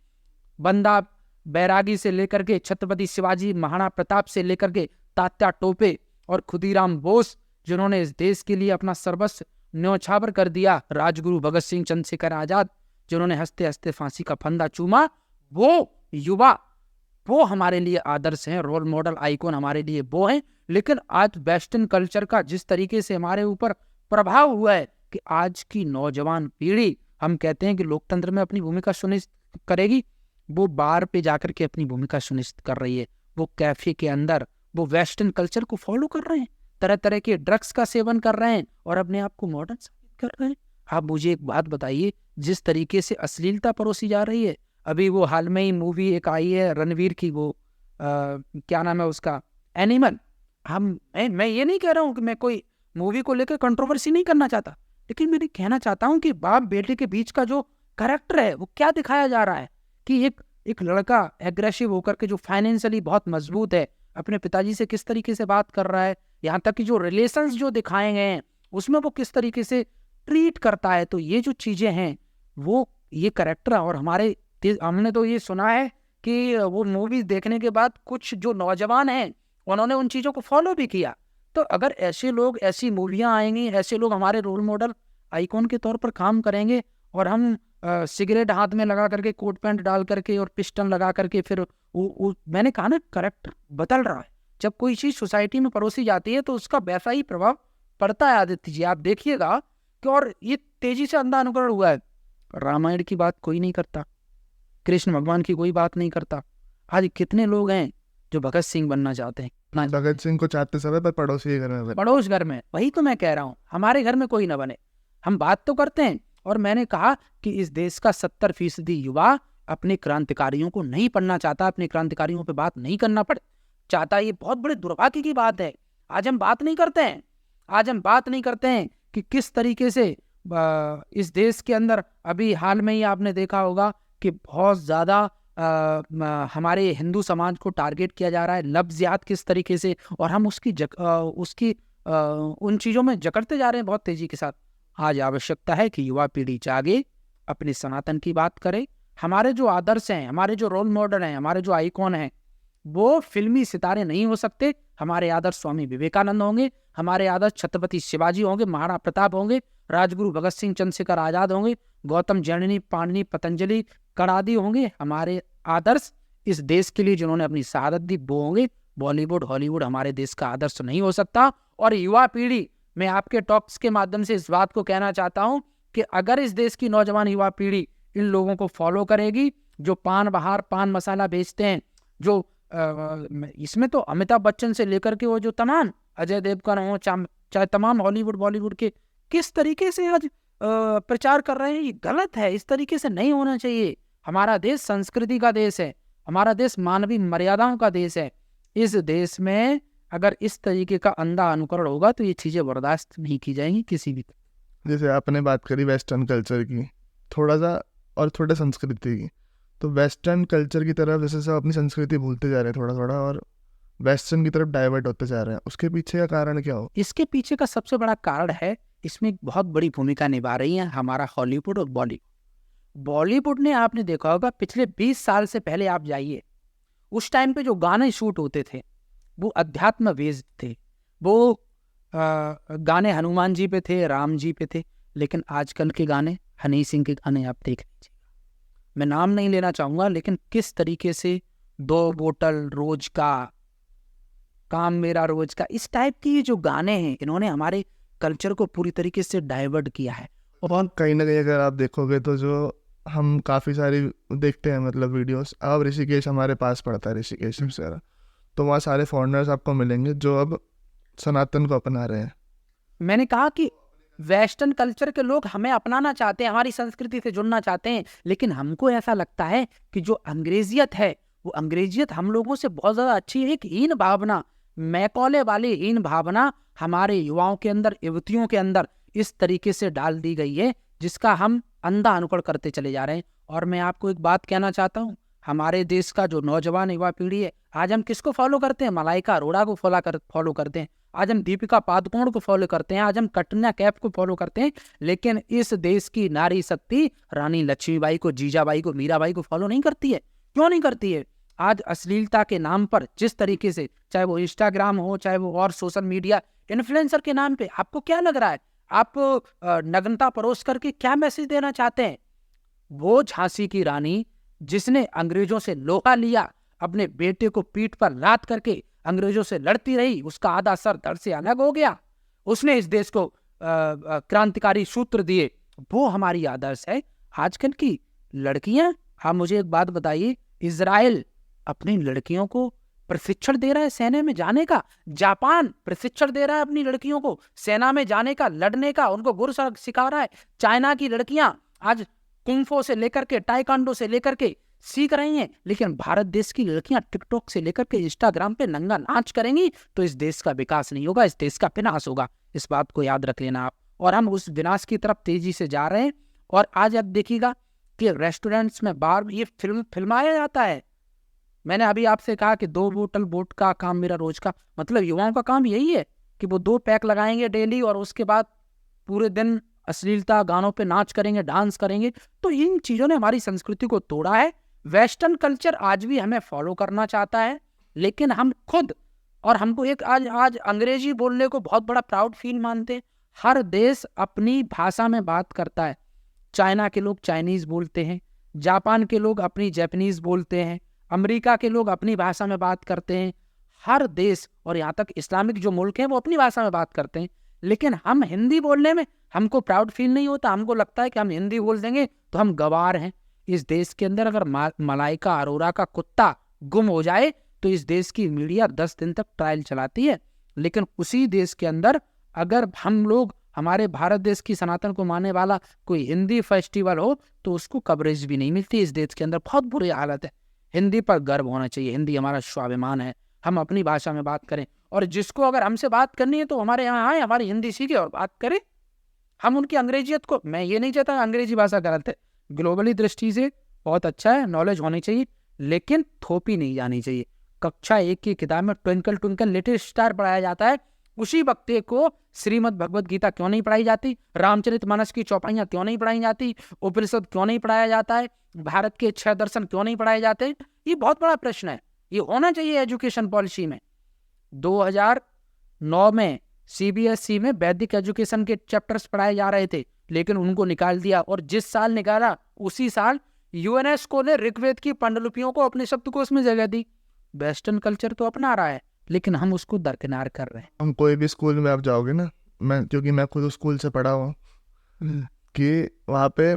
बंदा बैरागी से लेकर के छत्रपति शिवाजी महाराणा प्रताप से लेकर के तात्या टोपे और खुदीराम बोस, जिन्होंने इस देश के लिए अपना सर्वस्व न्यौछावर कर दिया, राजगुरु भगत सिंह, चंद्रशेखर आजाद, जिन्होंने हंसते हंसते फांसी का फंदा चूमा, वो युवा, वो हमारे लिए आदर्श हैं, रोल मॉडल, आइकॉन हमारे लिए वो हैं। लेकिन आज वेस्टर्न कल्चर का जिस तरीके से हमारे ऊपर प्रभाव हुआ है कि आज की नौजवान पीढ़ी, हम कहते हैं कि लोकतंत्र में अपनी भूमिका सुनिश्चित करेगी, वो बार पे जाकर के अपनी भूमिका सुनिश्चित कर रही है। वो कैफे के अंदर वो वेस्टर्न कल्चर को फॉलो कर रहे हैं, तरह तरह के ड्रग्स का सेवन कर रहे हैं और अपने आप को मॉडर्न साबित कर रहे हैं। आप मुझे एक बात बताइए, जिस तरीके से अश्लीलता परोसी जा रही है, अभी वो हाल में ही मूवी एक आई है रणवीर की, वो क्या नाम है उसका, एनिमल। मैं ये नहीं कह रहा हूँ कि मैं कोई मूवी को लेकर कंट्रोवर्सी नहीं करना चाहता, लेकिन मैं कहना चाहता हूँ कि बाप बेटे के बीच का जो कैरेक्टर है वो क्या दिखाया जा रहा है कि एक लड़का एग्रेसिव होकर के, जो फाइनेंशियली बहुत मजबूत है, अपने पिताजी से किस तरीके से बात कर रहा है, यहाँ तक कि जो रिलेशंस जो दिखाए गए हैं उसमें वो किस तरीके से ट्रीट करता है। तो ये जो चीजें हैं, वो ये कैरेक्टर, और हमने तो ये सुना है कि वो मूवी देखने के बाद कुछ जो नौजवान हैं उन्होंने उन चीजों को फॉलो भी किया। तो अगर ऐसे लोग, ऐसी मूवियां आएंगी, ऐसे लोग हमारे रोल मॉडल, आइकॉन के तौर पर काम करेंगे, और हम सिगरेट हाथ में लगा करके, कोट पैंट डाल करके और पिस्टन लगा करके, फिर मैंने कहा ना, कैरेक्टर बदल रहा है। जब कोई चीज सोसाइटी में परोसी जाती है तो उसका वैसा ही प्रभाव पड़ता है। आदित्य जी, आप देखिएगा कि और ये तेजी से अंधा अनुकरण हुआ है। रामायण की बात कोई नहीं करता, कृष्ण भगवान की कोई बात नहीं करता। आज कितने लोग हैं जो भगत सिंह बनना चाहते हैं, भगत सिंह को चाहते समय पर पड़ोसी घर में, पड़ोस घर में। वही तो मैं कह रहा हूँ, हमारे घर में कोई ना बने। हम बात तो करते हैं और मैंने कहा कि इस देश का 70% युवा अपने क्रांतिकारियों को नहीं पढ़ना चाहता, अपने क्रांतिकारियों पे बात नहीं करना चाहता। ये बहुत बड़े दुर्भाग्य की बात है। आज हम बात नहीं करते हैं कि किस तरीके से इस देश के अंदर अभी हाल में ही आपने देखा होगा कि बहुत ज़्यादा हमारे हिंदू समाज को टारगेट किया जा रहा है, लफ्ज़ियात किस तरीके से, और हम उन चीज़ों में जकड़ते जा रहे हैं बहुत तेज़ी के साथ। आज आवश्यकता है कि युवा पीढ़ी जागे, अपने सनातन की बात करे। हमारे जो आदर्श हैं, हमारे जो रोल मॉडल हैं, हमारे जो आइकॉन हैं, वो फिल्मी सितारे नहीं हो सकते। हमारे आदर्श स्वामी विवेकानंद होंगे, हमारे आदर्श छत्रपति शिवाजी होंगे, महाराणा प्रताप होंगे, राजगुरु भगत सिंह चंद्रशेखर आजाद होंगे, गौतम जैमिनी पाणिनि पतंजलि कणादि होंगे। हमारे आदर्श इस देश के लिए जिन्होंने अपनी शहादत दी वो होंगे। बॉलीवुड हॉलीवुड हमारे देश का आदर्श नहीं हो सकता। और युवा पीढ़ी, मैं आपके टॉक्स के माध्यम से इस बात को कहना चाहता हूं कि अगर इस देश की नौजवान युवा पीढ़ी इन लोगों को फॉलो करेगी, जो पान बहार पान मसाला बेचते हैं, जो इसमें तो अमिताभ बच्चन से लेकर के वो जो तमाम अजय देवगन हो, चाहे तमाम हॉलीवुड बॉलीवुड के किस तरीके से आज प्रचार कर रहे हैं, ये गलत है। इस तरीके से नहीं होना चाहिए। हमारा देश संस्कृति का देश है, हमारा देश मानवीय मर्यादाओं का देश है। इस देश में अगर इस तरीके का अंधा अनुकरण होगा तो ये चीज़ें बर्दाश्त नहीं की जाएंगी किसी भी। जैसे आपने बात करी वेस्टर्न कल्चर की, थोड़ा सा और थोड़ा संस्कृति की, तो वेस्टर्न कल्चर की तरफ जैसे सब अपनी संस्कृति भूलते जा रहे हैं थोड़ा थोड़ा, और वेस्टर्न की तरफ डाइवर्ट होते जा रहे हैं। उसके पीछे का कारण क्या हो? इसके पीछे का सबसे बड़ा कारण है, इसमें एक बहुत बड़ी भूमिका निभा रही है हमारा हॉलीवुड और बॉलीवुड। बॉलीवुड ने, आपने देखा होगा पिछले 20 साल से पहले आप जाइए, उस टाइम पे जो गाने शूट होते थे वो अध्यात्म बेस्ड थे। वो गाने हनुमान जी पे थे, राम जी पे थे। लेकिन आजकल के गाने, हनी सिंह के गाने आप देख लीजिए, मैं नाम नहीं लेना चाहूँगा, लेकिन किस तरीके से 2 बोतल रोज का, काम मेरा रोज का, इस टाइप की ये जो गाने हैं, इन्होंने हमारे कल्चर को पूरी तरीके से डाइवर्ट किया है। और कहीं ना कहीं अगर आप देखोगे तो जो हम काफ़ी सारी देखते हैं मतलब वीडियोस, अब ऋषिकेश हमारे पास पड़ता है, ऋषिकेश वगैरह, तो वहाँ सारे फॉरेनर्स आपको मिलेंगे जो अब सनातन को अपना रहे हैं। मैंने कहा कि वेस्टर्न कल्चर के लोग हमें अपनाना चाहते हैं, हमारी संस्कृति से जुड़ना चाहते हैं, लेकिन हमको ऐसा लगता है कि जो अंग्रेजियत है, वो अंग्रेजियत हम लोगों से बहुत ज़्यादा अच्छी है। एक हीन भावना, मैकॉले वाली हीन भावना हमारे युवाओं के अंदर, युवतियों के अंदर इस तरीके से डाल दी गई है, जिसका हम अंधा अनुकरण करते चले जा रहे हैं। और मैं आपको एक बात कहना चाहता हूँ, हमारे देश का जो नौजवान युवा पीढ़ी है, आज हम किसको फॉलो करते हैं? मलाइका अरोड़ा को फॉलो करते हैं। आज हम दीपिका पादुकोण को फॉलो करते हैं। आज हम कटरीना कैफ को फॉलो करते हैं। लेकिन इस देश की नारी शक्ति रानी लक्ष्मीबाई को, जीजाबाई को, मीराबाई को फॉलो नहीं करती है। क्यों नहीं करती है? आज अश्लीलता के नाम पर जिस तरीके से, चाहे वो इंस्टाग्राम हो, चाहे वो और सोशल मीडिया इन्फ्लुएंसर के नाम पे, आपको क्या लग रहा है? आप नग्नता परोस करके क्या मैसेज देना चाहते हैं? वो झांसी की रानी जिसने अंग्रेजों से लोहा लिया, अपने बेटे को पीठ पर लाद करके अंग्रेजों से लड़ती रही, उसका आधा सर धड़ से अलग हो गया, उसने इस देश को क्रांतिकारी सूत्र दिए, वो हमारी आदर्श है। आजकल की लड़कियां, आप मुझे एक बात बताइए, इजराइल अपनी लड़कियों को प्रशिक्षण दे रहा है सेना में जाने का, जापान प्रशिक्षण दे रहा है अपनी लड़कियों को सेना में जाने का, लड़ने का, उनको गुर सिखा रहा है। चाइना की लड़कियां आज कुंफो से लेकर के, टाइकांडो से लेकर के सीख रही हैं। लेकिन भारत देश की लड़कियां टिकटॉक से लेकर के इंस्टाग्राम पे नंगा नाच करेंगी तो इस देश का विकास नहीं होगा, इस देश का विनाश होगा। इस बात को याद रख लेना आप। और हम उस विनाश की तरफ तेजी से जा रहे हैं। और आज आप देखिएगा कि रेस्टोरेंट्स में बार ये फिल्माया जाता है। मैंने अभी आपसे कहा कि 2 बोतल वोट का, काम मेरा रोज का, मतलब युवाओं का काम यही है कि वो 2 पैक लगाएंगे डेली और उसके बाद पूरे दिन अश्लीलता गानों पे नाच करेंगे, डांस करेंगे। तो इन चीज़ों ने हमारी संस्कृति को तोड़ा है। वेस्टर्न कल्चर आज भी हमें फॉलो करना चाहता है, लेकिन हम खुद, और हमको एक आज अंग्रेजी बोलने को बहुत बड़ा प्राउड फील मानते हैं। हर देश अपनी भाषा में बात करता है। चाइना के लोग चाइनीज बोलते हैं, जापान के लोग अपनी जापानीज बोलते हैं, अमेरिका के लोग अपनी भाषा में बात करते हैं। हर देश, और यहाँ तक इस्लामिक जो मुल्क हैं, वो अपनी भाषा में बात करते हैं। लेकिन हम हिंदी बोलने में हमको प्राउड फील नहीं होता। हमको लगता है कि हम हिंदी बोल देंगे तो हम गवार हैं। इस देश के अंदर अगर मलाइका अरोड़ा का कुत्ता गुम हो जाए तो इस देश की मीडिया 10 दिन तक ट्रायल चलाती है। लेकिन उसी देश के अंदर अगर हम लोग हमारे भारत देश की सनातन को मानने वाला कोई हिंदी फेस्टिवल हो तो उसको कवरेज भी नहीं मिलती। इस देश के अंदर बहुत बुरी हालत है। हिंदी पर गर्व होना चाहिए, हिंदी हमारा स्वाभिमान है, हम अपनी भाषा में बात करें। और जिसको अगर हमसे बात करनी है तो हमारे यहाँ आए, हमारी हिंदी सीखे और बात करें। हम उनकी अंग्रेजियत को, मैं ये नहीं चाहता अंग्रेजी भाषा गलत है, ग्लोबली दृष्टि से बहुत अच्छा है, नॉलेज होनी चाहिए, लेकिन थोपी नहीं जानी चाहिए। कक्षा 1 की किताब में ट्विंकल ट्विंकल लिटिल स्टार पढ़ाया जाता है, उसी वक्ते को श्रीमद् भगवद गीता क्यों नहीं पढ़ाई जाती, रामचरितमानस की चौपाइयां क्यों नहीं पढ़ाई जाती, उपनिषद क्यों नहीं पढ़ाया जाता है, भारत के 6 दर्शन क्यों नहीं पढ़ाए जाते? ये बहुत बड़ा प्रश्न है, ये होना चाहिए एजुकेशन पॉलिसी में। 2009 में CBSE में वैदिक एजुकेशन के चैप्टर्स पढ़ाए जा रहे थे, लेकिन उनको निकाल दिया। और जिस साल निकाला उसी साल यूनेस्को ने ऋग्वेद की पांडुलिपियों को अपने शब्दकोश में जगह दी। वेस्टर्न कल्चर तो अपना रहा है, लेकिन हम उसको दरकिनार कर रहे हैं। हम कोई भी स्कूल में आप जाओगे ना, क्योंकि मैं खुद स्कूल से पढ़ा हूँ, कि वहाँ पे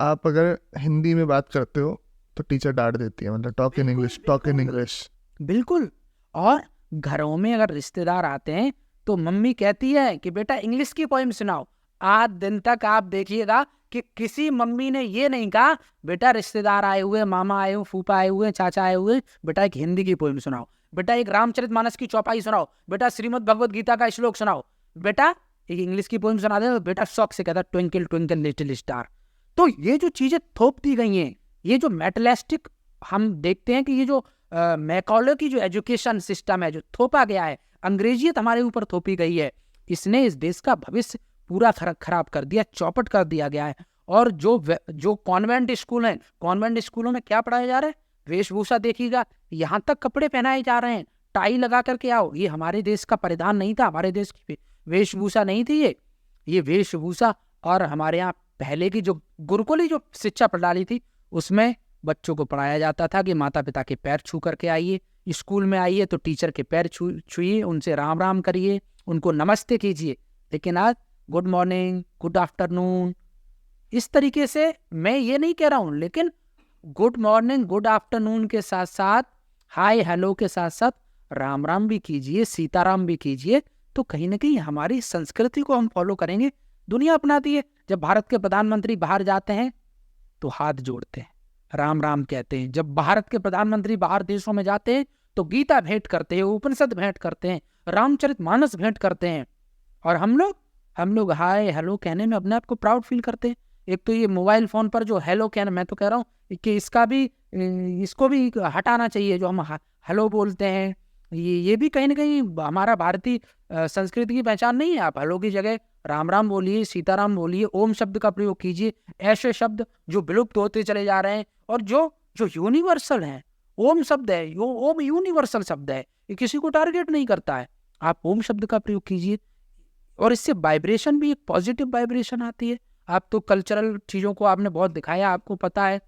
आप अगर हिंदी में बात करते हो तो टीचर डांट देती है, मतलब talk in English, talk in English. बिल्कुल। और घरों में अगर रिश्तेदार आते हैं तो मम्मी कहती है कि बेटा इंग्लिश की पोइम सुनाओ। आज दिन तक आप देखिएगा कि किसी मम्मी ने ये नहीं कहा बेटा रिश्तेदार आए हुए, मामा आए हुए, फूफा आए हुए, चाचा आए हुए, बेटा एक हिंदी की पोइम सुनाओ, बेटा एक रामचरितमानस की चौपाई सुनाओ, बेटा श्रीमद् भगवद गीता का श्लोक सुनाओ, बेटा एक इंग्लिश की पोइम सुना दे तो बेटा शौक से कहता ट्विंकल ट्विंकल लिटिल स्टार। तो ये जो चीजें थोप दी गई हैं, ये जो मेटलिस्टिक हम देखते हैं कि ये जो मैकॉले की जो एजुकेशन सिस्टम है जो थोपा गया है, अंग्रेजियत हमारे ऊपर थोपी गई है, इसने इस देश का भविष्य पूरा खराब कर दिया, चौपट कर दिया गया है। और जो कॉन्वेंट स्कूल हैं, कॉन्वेंट स्कूलों में क्या पढ़ाया जा रहा है? वेशभूषा देखिएगा, यहाँ तक कपड़े पहनाए जा रहे हैं, टाई लगा करके आओ। ये हमारे देश का परिधान नहीं था, हमारे देश की वेशभूषा नहीं थी ये वेशभूषा। और हमारे यहाँ पहले की जो गुरुकुली जो शिक्षा प्रणाली थी, उसमें बच्चों को पढ़ाया जाता था कि माता पिता के पैर छू करके आइए, स्कूल में आइए तो टीचर के पैर छूइए, उनसे राम राम करिए, उनको नमस्ते कीजिए। लेकिन आज गुड मॉर्निंग, गुड आफ्टरनून, इस तरीके से, मैं ये नहीं कह रहा हूँ, लेकिन गुड मॉर्निंग गुड आफ्टरनून के साथ साथ हाय हेलो के साथ साथ राम राम भी कीजिए, सीताराम भी कीजिए। तो कहीं ना कहीं हमारी संस्कृति को हम फॉलो करेंगे। दुनिया अपनाती है, जब भारत के प्रधानमंत्री बाहर जाते हैं तो हाथ जोड़ते हैं, राम राम कहते हैं। जब भारत के प्रधानमंत्री बाहर देशों में जाते हैं तो गीता भेंट करते हैं, उपनिषद भेंट करते हैं, रामचरितमानस भेंट करते हैं। और हम लोग हाय हेलो कहने में अपने आप को प्राउड फील करते हैं। एक तो ये मोबाइल फोन पर जो हेलो कहना, मैं तो कह रहा हूँ कि इसको भी हटाना चाहिए। जो हम हेलो बोलते हैं, ये भी कहीं ना कहीं हमारा भारतीय संस्कृति की पहचान नहीं है। आप हेलो की जगह राम राम बोलिए, सीताराम बोलिए, ओम शब्द का प्रयोग कीजिए। ऐसे शब्द जो विलुप्त होते चले जा रहे हैं और जो यूनिवर्सल है, ओम शब्द है, ओम यूनिवर्सल शब्द है, ये किसी को टारगेट नहीं करता है। आप ओम शब्द का प्रयोग कीजिए और इससे वाइब्रेशन भी एक पॉजिटिव वाइब्रेशन आती है। आप तो कल्चरल चीज़ों को आपने बहुत दिखाया, आपको पता है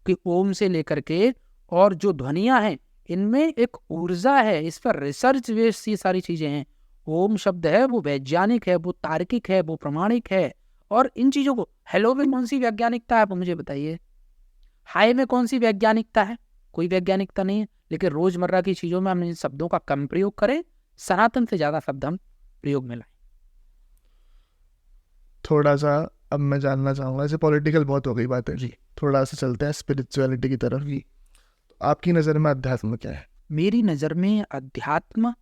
कि ओम से लेकर के और जो ध्वनियाँ हैं इनमें एक ऊर्जा है, इस पर रिसर्च बेस्ड ये सारी चीज़ें हैं। ओम शब्द है वो वैज्ञानिक है, वो तार्किक है, वो प्रमाणिक है। और इन चीज़ों को, हेलो में कौन सी वैज्ञानिकता है आप मुझे बताइए? हाय में कौन सी वैज्ञानिकता है? कोई वैज्ञानिकता नहीं है। लेकिन रोजमर्रा की चीज़ों में हम इन शब्दों का कम प्रयोग करें, सनातन से ज़्यादा शब्द हम प्रयोग में लाएं। थोड़ा सा अब मैं जानना चाहूँगा, जैसे पॉलिटिकल बहुत हो गई बात है जी, थोड़ा सा चलते हैं स्पिरिचुअलिटी की तरफ। जी। आपकी नज़र में अध्यात्म क्या है? मेरी नज़र में अध्यात्म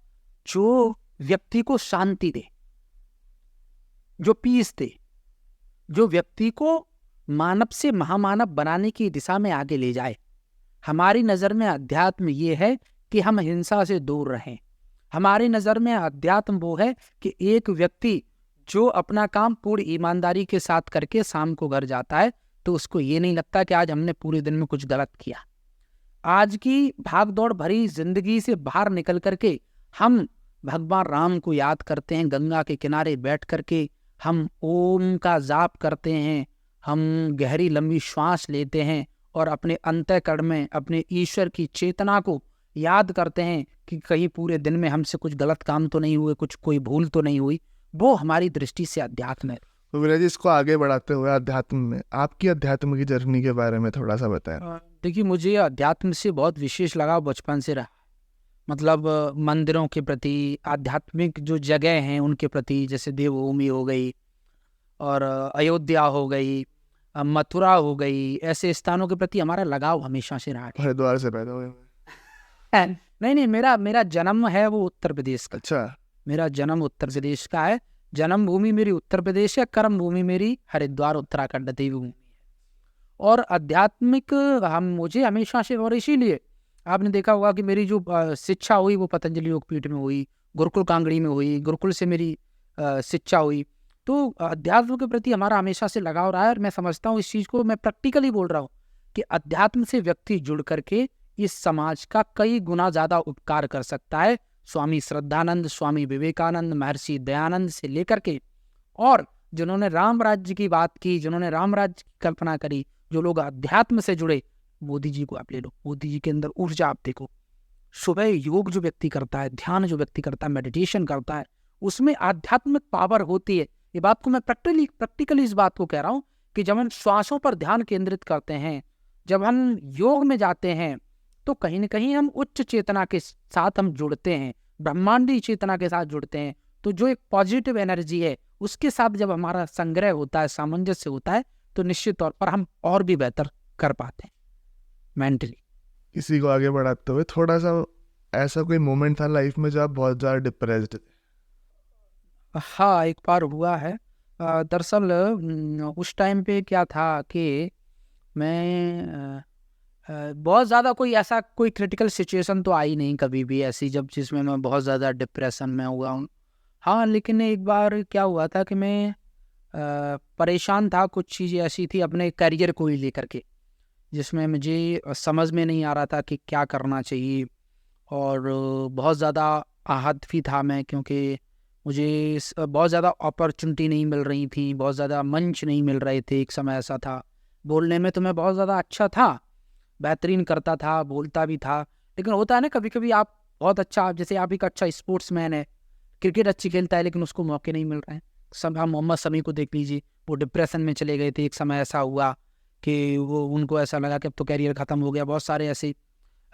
जो व्यक्ति को शांति दे, जो पीस दे, जो व्यक्ति को मानव से महामानव बनाने की दिशा में आगे ले जाए। हमारी नज़र में अध्यात्म ये है कि हम हिंसा से दूर रहें। हमारी नज़र में अध्यात्म वो है कि एक व्यक्ति जो अपना काम पूरी ईमानदारी के साथ करके शाम को घर जाता है तो उसको ये नहीं लगता कि आज हमने पूरे दिन में कुछ गलत किया। आज की भाग दौड़ भरी जिंदगी से बाहर निकल करके हम भगवान राम को याद करते हैं, गंगा के किनारे बैठ करके हम ओम का जाप करते हैं, हम गहरी लंबी श्वास लेते हैं और अपने अंतःकरण में अपने ईश्वर की चेतना को याद करते हैं कि कहीं पूरे दिन में हमसे कुछ गलत काम तो नहीं हुए, कोई भूल तो नहीं हुई। वो हमारी दृष्टि से अध्यात्म है। तो विनय जी, इसको आगे बढ़ाते हुए अध्यात्म में आपकी अध्यात्म की जर्नी के बारे में थोड़ा सा बताएं। देखिए, मुझे अध्यात्म से बहुत विशेष लगाव बचपन से रहा। मतलब मंदिरों के प्रति, आध्यात्मिक जो जगह हैं उनके प्रति, जैसे देवभूमि हो गई और अयोध्या हो गई, मथुरा हो गई, ऐसे स्थानों के प्रति हमारा लगाव हमेशा से रहा है। हरिद्वार से पैदा हुए मैं। नहीं नहीं, मेरा मेरा जन्म है वो उत्तर प्रदेश का। अच्छा। मेरा जन्म उत्तर प्रदेश का है। जन्म भूमि मेरी उत्तर प्रदेश है, कर्म भूमि मेरी हरिद्वार उत्तराखंड देवभूमि है। और आध्यात्मिक मुझे हमेशा से, और इसीलिए आपने देखा होगा कि मेरी जो शिक्षा हुई वो पतंजलि योगपीठ में हुई, गुरुकुल कांगड़ी में हुई, गुरुकुल से मेरी शिक्षा हुई। तो अध्यात्म के प्रति हमारा हमेशा से लगाव रहा है, और मैं समझता हूँ इस चीज़ को, मैं प्रैक्टिकली बोल रहा हूँ कि अध्यात्म से व्यक्ति जुड़ करके इस समाज का कई गुना ज़्यादा उपकार कर सकता है। स्वामी श्रद्धानंद, स्वामी विवेकानंद, महर्षि दयानंद से लेकर के, और जिन्होंने राम राज्य की बात की, जिन्होंने राम राज्य की कल्पना करी, जो लोग अध्यात्म से जुड़े, मोदी जी को आप ले लो, मोदी जी के अंदर ऊर्जा आप देखो। सुबह योग जो व्यक्ति करता है, ध्यान जो व्यक्ति करता है, मेडिटेशन करता है, उसमें आध्यात्मिक पावर होती है। ये बात को मैं प्रैक्टिकली इस बात को कह रहा हूँ कि जब हम श्वासों पर ध्यान केंद्रित करते हैं, जब हम योग में जाते हैं, तो कहीं ना कहीं हम उच्च चेतना के साथ हम जुड़ते हैं, ब्रह्मांडी चेतना के साथ जुड़ते हैं। तो जो एक पॉजिटिव एनर्जी है उसके साथ जब हमारा संग्रह होता है, सामंजस्य होता है, तो निश्चित तौर पर हम और भी बेहतर कर पाते हैं मेंटली। किसी को आगे बढ़ाते हुए थोड़ा सा ऐसा कोई मोमेंट था लाइफ में जब आप बहुत ज़्यादा डिप्रेस्ड थे? हाँ, एक बार हुआ है। दरअसल उस टाइम पे क्या था कि मैं बहुत ज़्यादा कोई ऐसा कोई क्रिटिकल सिचुएशन तो आई नहीं कभी भी ऐसी, जब जिसमें मैं बहुत ज़्यादा डिप्रेशन में हुआ हूँ। हाँ, लेकिन एक बार क्या हुआ था कि मैं परेशान था, कुछ चीज़ें ऐसी थी अपने करियर को ही लेकर के, जिसमें मुझे समझ में नहीं आ रहा था कि क्या करना चाहिए। और बहुत ज़्यादा आहत भी था मैं, क्योंकि मुझे बहुत ज़्यादा अपॉर्चुनिटी नहीं मिल रही थी, बहुत ज़्यादा मंच नहीं मिल रहे थे। एक समय ऐसा था, बोलने में तो मैं बहुत ज़्यादा अच्छा था, बेहतरीन करता था, बोलता भी था, लेकिन होता है ना कभी कभी आप बहुत अच्छा, जैसे आप एक अच्छा स्पोर्ट्समैन है, क्रिकेट अच्छी खेलता है, लेकिन उसको मौके नहीं मिल रहे हैं। सब आप मोहम्मद शमी को देख लीजिए, वो डिप्रेशन में चले गए थे। एक समय ऐसा हुआ कि वो उनको ऐसा लगा कि अब तो कैरियर ख़त्म हो गया। बहुत सारे ऐसे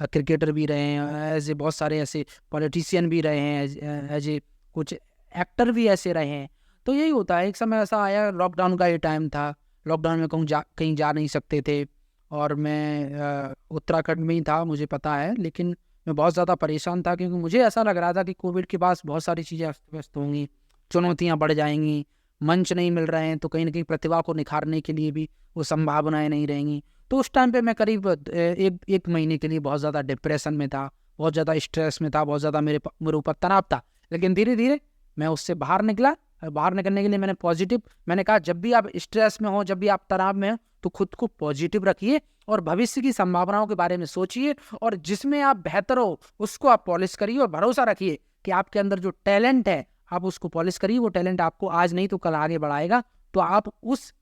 क्रिकेटर भी रहे हैं, एज ए बहुत सारे ऐसे पॉलिटिशियन भी रहे हैं, एज ए कुछ एक्टर भी ऐसे रहे हैं। तो यही होता है, एक समय ऐसा आया, लॉकडाउन का ये टाइम था, लॉकडाउन में कहीं जा नहीं सकते थे, और मैं उत्तराखंड में ही था, मुझे पता है, लेकिन मैं बहुत ज़्यादा परेशान था, क्योंकि मुझे ऐसा लग रहा था कि कोविड के बाद बहुत सारी चीज़ें अस्त व्यस्त होंगी, चुनौतियाँ बढ़ जाएंगी, मंच नहीं मिल रहे हैं, तो कहीं ना कहीं प्रतिभा को निखारने के लिए भी वो संभावनाएं नहीं रहेंगी। तो उस टाइम पे मैं करीब एक महीने के लिए बहुत ज़्यादा डिप्रेशन में था, बहुत ज़्यादा स्ट्रेस में था, बहुत ज़्यादा मेरे ऊपर तनाव था। लेकिन धीरे धीरे मैं उससे बाहर निकला। बाहर निकलने के लिए मैंने कहा जब भी आप स्ट्रेस में हो, जब भी आप तनाव में हो, तो खुद को पॉजिटिव रखिए और भविष्य की संभावनाओं के बारे में सोचिए, और जिसमें आप बेहतर हो उसको आप पॉलिश करिए, और भरोसा रखिए कि आपके अंदर जो टैलेंट है आप उसको पॉलिश करिए। वो टैलेंट आपको आज नहीं तो कल आगे बढ़ाएगा। तो आप उस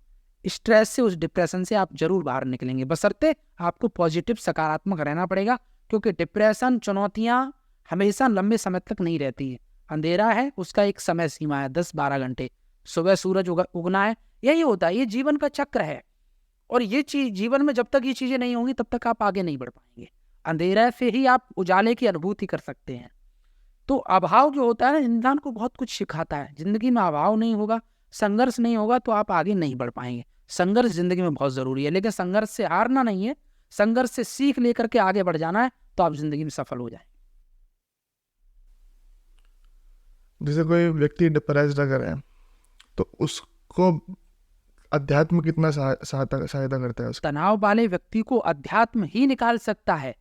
स्ट्रेस से, उस डिप्रेशन से आप जरूर बाहर निकलेंगे, बशर्ते आपको पॉजिटिव, सकारात्मक रहना पड़ेगा, क्योंकि डिप्रेशन, चुनौतियां हमेशा लंबे समय तक नहीं रहती है। अंधेरा है, उसका एक समय सीमा है, 10-12 घंटे। सुबह सूरज उगना है, यही होता है, ये जीवन का चक्र है। और ये चीज जीवन में जब तक ये चीजें नहीं होंगी तब तक आप आगे नहीं बढ़ पाएंगे। अंधेरा से ही आप उजाले की अनुभूति कर सकते हैं। तो अभाव जो होता है इंसान को बहुत कुछ सिखाता है। जिंदगी में अभाव नहीं होगा, संघर्ष नहीं होगा, तो आप आगे नहीं बढ़ पाएंगे। संघर्ष जिंदगी में बहुत जरूरी है, लेकिन संघर्ष से हारना नहीं है, संघर्ष से सीख लेकर के आगे बढ़ जाना है, तो आप जिंदगी में सफल हो जाए। जैसे कोई व्यक्ति डिप्रेस्ड अगर है तो उसको अध्यात्म कितना सहायता करता है उसको? तनाव वाले व्यक्ति को अध्यात्म ही निकाल सकता है,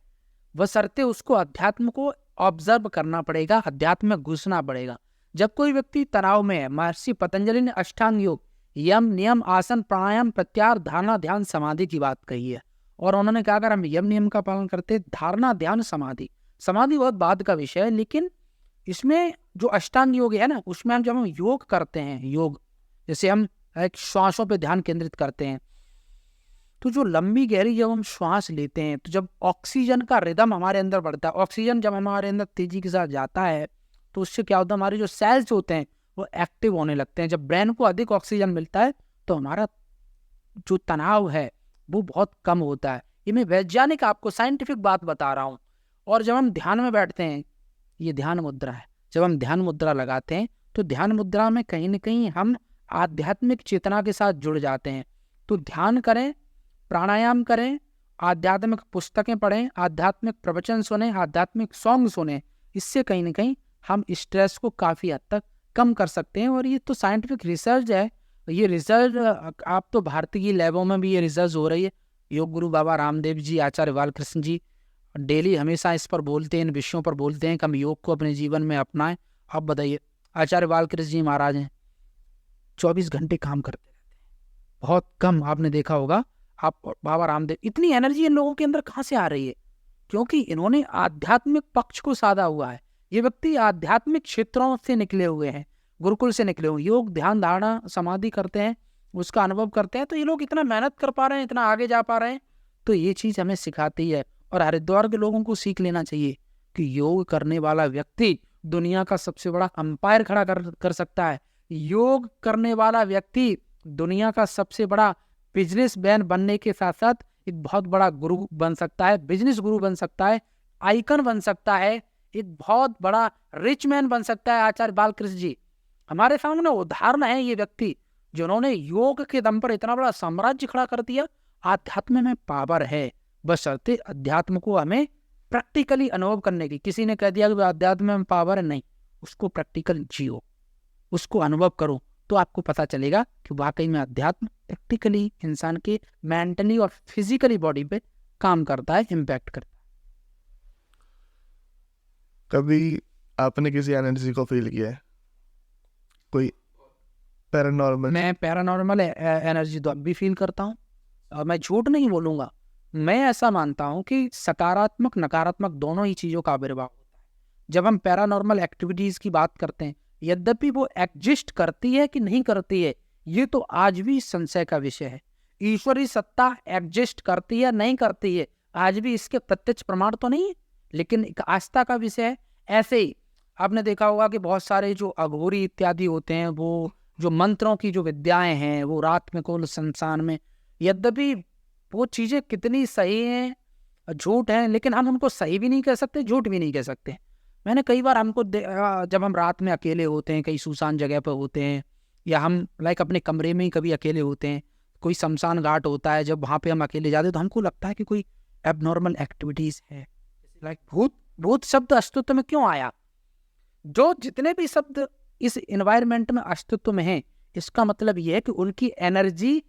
बशर्ते उसको अध्यात्म को ऑब्जर्व करना पड़ेगा, अध्यात्म में घुसना पड़ेगा। जब कोई व्यक्ति तनाव में है, महर्षि पतंजलि ने अष्टांग योग, यम, नियम, आसन, प्राणायाम, प्रत्याहार, धारणा, ध्यान, समाधि की बात कही है। और उन्होंने कहा अगर हम यम नियम का पालन करते, धारणा, ध्यान, समाधि बहुत बाद का विषय है, लेकिन इसमें जो अष्टांग योग है ना, उसमें हम जब हम योग करते हैं, योग जैसे हम एक श्वासों पे ध्यान केंद्रित करते हैं, तो जो लंबी गहरी जब हम श्वास लेते हैं, तो जब ऑक्सीजन का रिदम हमारे अंदर बढ़ता है, ऑक्सीजन जब हमारे अंदर तेजी के साथ जाता है, तो उससे क्या होता है, हमारे जो सेल्स होते हैं वो एक्टिव होने लगते हैं। जब ब्रेन को अधिक ऑक्सीजन मिलता है तो हमारा जो तनाव है वो बहुत कम होता है। ये मैं वैज्ञानिक आपको साइंटिफिक बात बता रहा हूँ। और जब हम ध्यान में बैठते हैं, ये ध्यान मुद्रा है। जब हम ध्यान मुद्रा लगाते हैं तो ध्यान मुद्रा में कहीं ना कहीं हम आध्यात्मिक चेतना के साथ जुड़ जाते हैं। तो ध्यान करें, प्राणायाम करें, आध्यात्मिक पुस्तकें पढ़ें, आध्यात्मिक प्रवचन सुने, आध्यात्मिक सॉन्ग सुने। इससे कहीं ना कहीं हम स्ट्रेस को काफ़ी हद तक कम कर सकते हैं। और ये तो साइंटिफिक रिसर्च है। ये रिसर्च आप तो भारतीय लैबों में भी ये रिसर्च हो रही है। योग गुरु बाबा रामदेव जी, आचार्य बालकृष्ण जी डेली हमेशा इस पर बोलते हैं, इन विषयों पर बोलते हैं कि हम योग को अपने जीवन में अपनाएं। अब बताइए, आचार्य बालकृष्ण जी महाराज हैं, 24 घंटे काम करते रहते हैं, बहुत कम आपने देखा होगा। आप बाबा रामदेव, इतनी एनर्जी इन लोगों के अंदर कहाँ से आ रही है? क्योंकि इन्होंने आध्यात्मिक पक्ष को साधा हुआ है। ये व्यक्ति आध्यात्मिक क्षेत्रों से निकले हुए हैं, गुरुकुल से निकले हुए, योग ध्यान धारणा समाधि करते हैं, उसका अनुभव करते हैं। तो ये लोग इतना मेहनत कर पा रहे हैं, इतना आगे जा पा रहे हैं। तो ये चीज़ हमें सिखाती है। और हरिद्वार के लोगों को सीख लेना चाहिए कि योग करने वाला व्यक्ति दुनिया का सबसे बड़ा अंपायर खड़ा कर सकता है। योग करने वाला व्यक्ति दुनिया का सबसे बड़ा बिजनेसमैन बनने के साथ साथ एक बहुत बड़ा गुरु बन सकता है, बिजनेस गुरु बन सकता है, आइकन बन सकता है, एक बहुत बड़ा रिच मैन बन सकता है। आचार्य बालकृष्ण जी हमारे सामने उदाहरण है, ये व्यक्ति जिन्होंने योग के दम पर इतना बड़ा साम्राज्य खड़ा कर दिया। आध्यात्म में पावर है, बशर्ते अध्यात्म को हमें प्रैक्टिकली अनुभव करने की। किसी ने कह दिया कि अध्यात्म में पावर है, नहीं, उसको प्रैक्टिकल जियो, उसको अनुभव करो, तो आपको पता चलेगा कि वाकई में अध्यात्म प्रैक्टिकली इंसान के मेंटली और फिजिकली बॉडी पे काम करता है, इम्पैक्ट करता है। कभी आपने किसी एनर्जी को फील किया है, कोई पैरानॉर्मल? मैं पैरानॉर्मल एनर्जी तो अब भी फील करता हूँ, और मैं झूठ नहीं बोलूँगा। मैं ऐसा मानता हूँ कि सकारात्मक नकारात्मक दोनों ही चीज़ों का आविर्भाव होता है। जब हम पैरानॉर्मल एक्टिविटीज़ की बात करते हैं, यद्यपि वो एग्जिस्ट करती है कि नहीं करती है, ये तो आज भी संशय का विषय है। ईश्वरीय सत्ता एग्जिस्ट करती है नहीं करती है, आज भी इसके प्रत्यक्ष प्रमाण तो नहीं है, लेकिन एक आस्था का विषय है। ऐसे ही आपने देखा होगा कि बहुत सारे जो अघोरी इत्यादि होते हैं, वो जो मंत्रों की जो विद्याएं हैं, वो रात में कोल संसार में, यद्यपि वो चीज़ें कितनी सही हैं झूठ हैं, लेकिन हम उनको सही भी नहीं कह सकते, झूठ भी नहीं कह सकते। मैंने कई बार जब हम रात में अकेले होते हैं, कहीं सुनसान जगह पर होते हैं, या हम अपने कमरे में ही कभी अकेले होते हैं, कोई शमशान घाट होता है, जब वहाँ पे हम अकेले जाते हैं तो हमको लगता है कि कोई एबनॉर्मल एक्टिविटीज़ है। भूत भूत शब्द अस्तित्व में क्यों आया? जो जितने भी शब्द इस एनवायरनमेंट में अस्तित्व में हैं, इसका मतलब ये है कि उनकी एनर्जी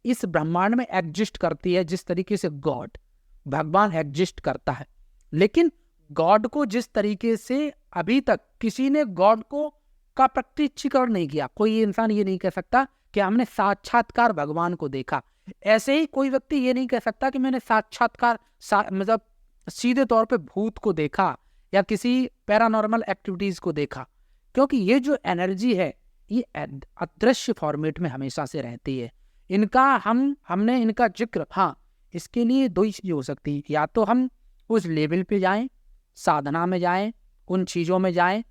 इस ब्रह्मांड में एग्जिस्ट करती है, जिस तरीके से गॉड, भगवान एग्जिस्ट करता है। लेकिन गॉड को जिस तरीके से अभी तक किसी ने गॉड को का प्रत्यक्षीकरण नहीं किया, कोई इंसान ये नहीं कह सकता कि हमने साक्षात्कार भगवान को देखा। ऐसे ही कोई व्यक्ति ये नहीं कह सकता कि मैंने साक्षात्कार मतलब सीधे तौर पे भूत को देखा या किसी पैरानॉर्मल एक्टिविटीज को देखा, क्योंकि ये जो एनर्जी है ये अदृश्य फॉर्मेट में हमेशा से रहती है। इनका हमने इनका जिक्र, हाँ, इसके लिए दो ही चीज़ें हो सकती हैं। या तो हम उस लेवल पे जाएं, साधना में जाएं, उन चीज़ों में जाएं,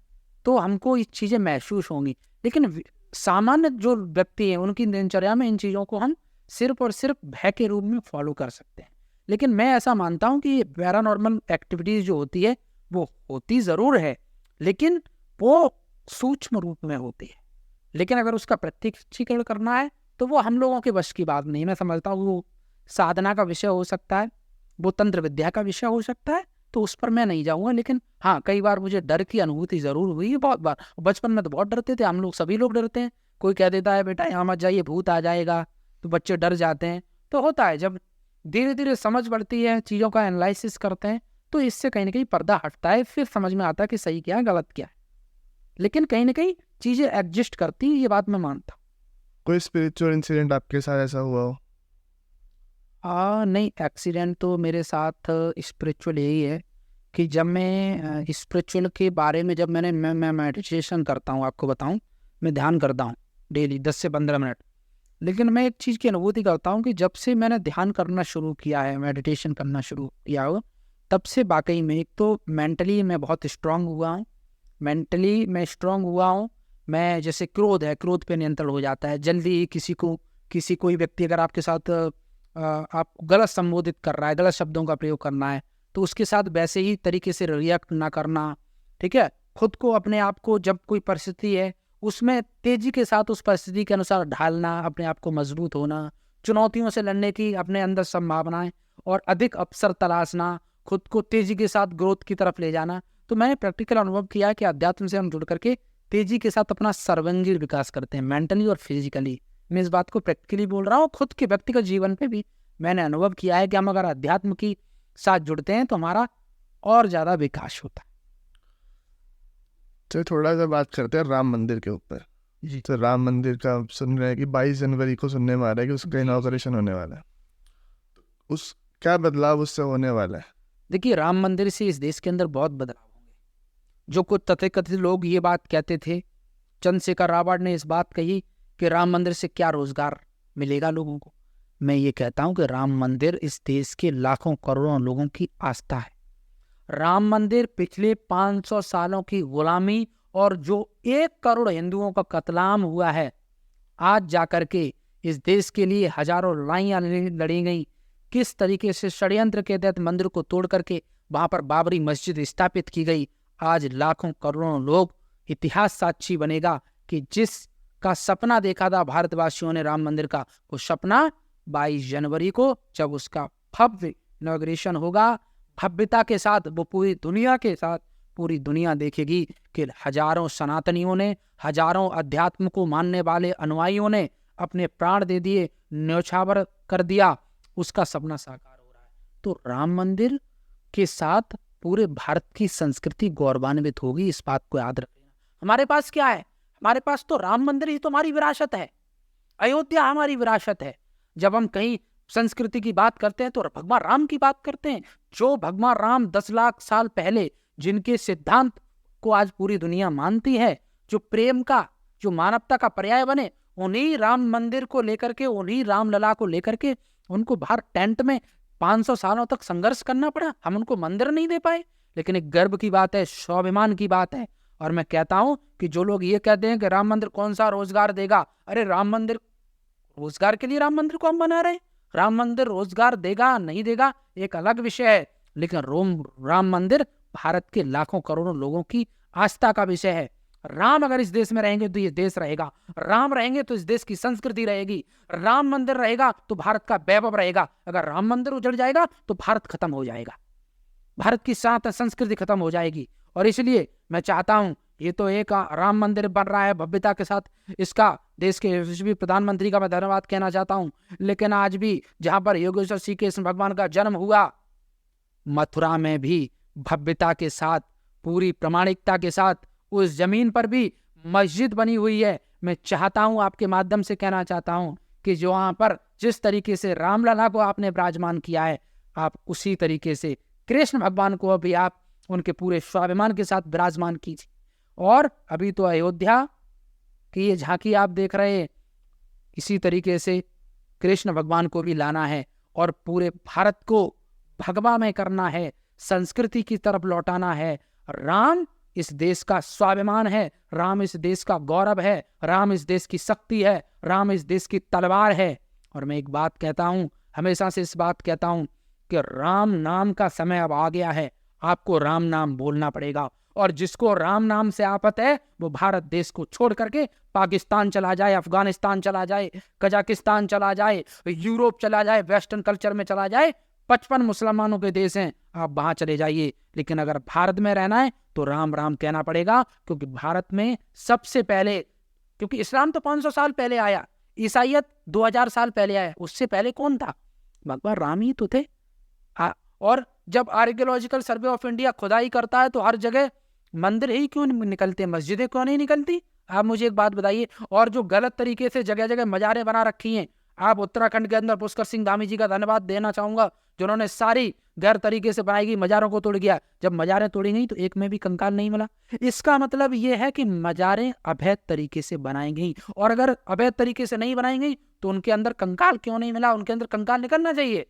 तो हमको ये चीज़ें महसूस होंगी। लेकिन सामान्य जो व्यक्ति हैं, उनकी दिनचर्या में इन चीज़ों को हम सिर्फ और सिर्फ भय के रूप में फॉलो कर सकते हैं। लेकिन मैं ऐसा मानता हूँ कि पैरानॉर्मल एक्टिविटीज़ जो होती है वो होती ज़रूर है, लेकिन वो सूक्ष्म रूप में होती है। लेकिन अगर उसका प्रत्यक्षीकरण करना है तो वो हम लोगों के वश की बात नहीं। मैं समझता हूँ वो साधना का विषय हो सकता है, वो तंत्र विद्या का विषय हो सकता है, तो उस पर मैं नहीं जाऊँगा। लेकिन हाँ, कई बार मुझे डर की अनुभूति ज़रूर हुई है, बहुत बार। बचपन में तो बहुत डरते थे हम लोग, सभी लोग डरते हैं। कोई कह देता है बेटा यहाँ मत जाइए, भूत आ जाएगा, तो बच्चे डर जाते हैं। तो होता है, जब धीरे धीरे समझ बढ़ती है, चीज़ों का एनालिसिस करते हैं, तो इससे कहीं ना कहीं पर्दा हटता है, फिर समझ में आता है कि सही क्या है, गलत क्या है। लेकिन कहीं ना कहीं चीज़ें एग्जिस्ट करती है, ये बात मैं मानता हूँ। कोई स्पिरिचुअल इंसिडेंट आपके साथ ऐसा हुआ हो? नहीं, एक्सीडेंट तो मेरे साथ स्पिरिचुअल यही है कि जब मैं स्पिरिचुअल के बारे में, जब मैं मेडिटेशन करता हूँ, आपको बताऊँ, मैं ध्यान करता हूँ डेली 10 से 15 मिनट। लेकिन मैं एक चीज़ की अनुभूति करता हूँ कि जब से मैंने ध्यान करना शुरू किया है, मेडिटेशन करना शुरू किया हो, तब से वाकई में एक तो मेंटली मैं बहुत स्ट्रांग हुआ हूँ। मेंटली मैं स्ट्रांग हुआ हूँ। मैं, जैसे क्रोध है, क्रोध पे नियंत्रण हो जाता है जल्दी। कोई व्यक्ति अगर आपके साथ आप गलत संबोधित कर रहा है, गलत शब्दों का प्रयोग करना है, तो उसके साथ वैसे ही तरीके से रिएक्ट ना करना, ठीक है, खुद को अपने आप को जब कोई परिस्थिति है उसमें तेजी के साथ उस परिस्थिति के अनुसार ढालना, अपने आप को मजबूत होना, चुनौतियों से लड़ने की अपने अंदर संभावनाएं और अधिक अवसर तलाशना, खुद को तेजी के साथ ग्रोथ की तरफ ले जाना। तो मैंने प्रैक्टिकल अनुभव किया है कि अध्यात्म से हम जुड़ करके तेजी के साथ अपना सर्वांगीण विकास करते हैं, मेंटली और फिजिकली। मैं इस बात को प्रैक्टिकली बोल रहा हूँ, खुद के व्यक्तिगत जीवन पे भी मैंने अनुभव किया है कि हम अगर अध्यात्म की साथ जुड़ते हैं तो हमारा और ज्यादा विकास होता है। तो थोड़ा सा बात करते हैं राम मंदिर के ऊपर जी। तो राम मंदिर का सुन रहे हैं कि 22 जनवरी को सुनने में आ रहा है कि उसका इनॉग्रेशन होने वाला है। उस क्या बदलाव उससे होने वाला है? देखिए, राम मंदिर से इस देश के अंदर बहुत बदलाव होंगे। जो कुछ तथाकथित लोग ये बात कहते थे, चंद्रशेखर रावत ने इस बात कही कि राम मंदिर से क्या रोजगार मिलेगा लोगों को। मैं ये कहता हूं कि राम मंदिर इस देश के लाखों करोड़ों लोगों की आस्था है। राम मंदिर पिछले 500 सालों की गुलामी और जो 1 करोड़ हिंदुओं का कत्लेआम हुआ है, आज जाकर के इस देश के लिए हजारों लड़ाइयां लड़ी गई, किस तरीके से षड्यंत्र के तहत मंदिर को तोड़ करके वहां पर बाबरी मस्जिद स्थापित की गई। आज लाखों करोड़ों लोग, इतिहास साक्षी बनेगा कि जिसका सपना देखा था भारतवासियों ने राम मंदिर का, वो सपना 22 जनवरी को जब उसका भव्य इनॉग्रेशन होगा, भव्यता के साथ, वो पूरी दुनिया के साथ, पूरी दुनिया देखेगी कि हजारों सनातनियों ने, हजारों अध्यात्म को मानने वाले अनुयायियों ने अपने प्राण दे दिए, न्यौछावर कर दिया, उसका सपना साकार हो रहा है। तो राम मंदिर के साथ पूरे भारत की संस्कृति गौरवान्वित होगी, इस बात को याद रखना। हमारे पास क्या है? हमारे पास तो राम मंदिर ही तो हमारी विरासत है, अयोध्या हमारी विरासत है। जब हम कहीं संस्कृति की बात करते हैं तो भगवान राम की बात करते हैं। जो भगवान राम 10 लाख साल पहले, जिनके सिद्धांत को आज पूरी दुनिया मानती है, जो प्रेम का, जो मानवता का पर्याय बने, उन्हीं राम मंदिर को लेकर के, उन्हीं रामलला को लेकर के उनको बाहर टेंट में 500 सालों तक संघर्ष करना पड़ा। हम उनको मंदिर नहीं दे पाए, लेकिन एक गर्व की बात है, स्वाभिमान की बात है। और मैं कहता हूं कि जो लोग ये कहते हैं कि राम मंदिर कौन सा रोजगार देगा, अरे राम मंदिर, रोजगार के लिए राम मंदिर को हम बना रहे हैं। राम मंदिर रोजगार देगा नहीं देगा एक अलग विषय है, लेकिन राम मंदिर भारत के लाखों करोड़ों लोगों की आस्था का विषय है। राम अगर इस देश में रहेंगे तो ये देश रहेगा, राम रहेंगे तो इस देश की संस्कृति रहेगी, राम मंदिर रहेगा तो भारत का वैभव रहेगा। अगर राम मंदिर उजड़ जाएगा तो भारत खत्म हो जाएगा, भारत की साथ संस्कृति खत्म हो जाएगी। और इसलिए मैं चाहता हूं, ये तो एक राम मंदिर बन रहा है भव्यता के साथ, इसका देश के यशस्वी प्रधानमंत्री का मैं धन्यवाद कहना चाहता हूं। लेकिन आज भी जहां पर योगेश्वर श्री कृष्ण भगवान का जन्म हुआ, मथुरा में भी भव्यता के साथ, पूरी प्रामाणिकता के साथ उस जमीन पर भी मस्जिद बनी हुई है। मैं चाहता हूं, आपके माध्यम से कहना चाहता हूं कि जो वहां पर जिस तरीके से रामलला को आपने विराजमान किया है, आप उसी तरीके से कृष्ण भगवान को भी आप उनके पूरे स्वाभिमान के साथ विराजमान कीजिए। और अभी तो अयोध्या की ये झांकी आप देख रहे हैं, इसी तरीके से कृष्ण भगवान को भी लाना है और पूरे भारत को भगवामय करना है, संस्कृति की तरफ लौटाना है। राम इस देश का स्वाभिमान है, राम इस देश का गौरव है, राम इस देश की शक्ति है, राम इस देश की तलवार है। और मैं एक बात कहता हूं, हमेशा से इस बात कहता हूं कि राम नाम का समय अब आ गया है, आपको राम नाम बोलना पड़ेगा। और जिसको राम नाम से आफत है, वो भारत देश को छोड़ करके पाकिस्तान चला जाए, अफगानिस्तान चला जाए, कजाकिस्तान चला जाए, यूरोप चला जाए, वेस्टर्न कल्चर में चला जाए। 55 मुसलमानों के देश हैं, आप वहां चले जाइए। लेकिन अगर भारत में रहना है तो राम राम कहना पड़ेगा, क्योंकि भारत में सबसे पहले, क्योंकि इस्लाम तो 500 साल पहले आया, ईसाइयत 2000 साल पहले आया, उससे पहले कौन था? भगवान राम ही तो थे। और जब आर्कियोलॉजिकल सर्वे ऑफ इंडिया खुदाई करता है तो हर जगह मंदिर ही क्यों निकलते, मस्जिदें क्यों नहीं निकलती? आप मुझे एक बात बताइए। और जो गलत तरीके से जगह जगह मजारें बना रखी हैं, आप उत्तराखंड के अंदर पुष्कर सिंह धामी जी का धन्यवाद देना चाहूंगा, जिन्होंने सारी गैर तरीके से बनाई गई मजारों को तोड़ दिया। जब मजारें तोड़ी गई तो एक में भी कंकाल नहीं मिला। इसका मतलब यह है कि मजारें अवैध तरीके से बनाई गई, और अगर अवैध तरीके से नहीं बनाई गई तो उनके अंदर कंकाल क्यों नहीं मिला? उनके अंदर कंकाल निकलना चाहिए।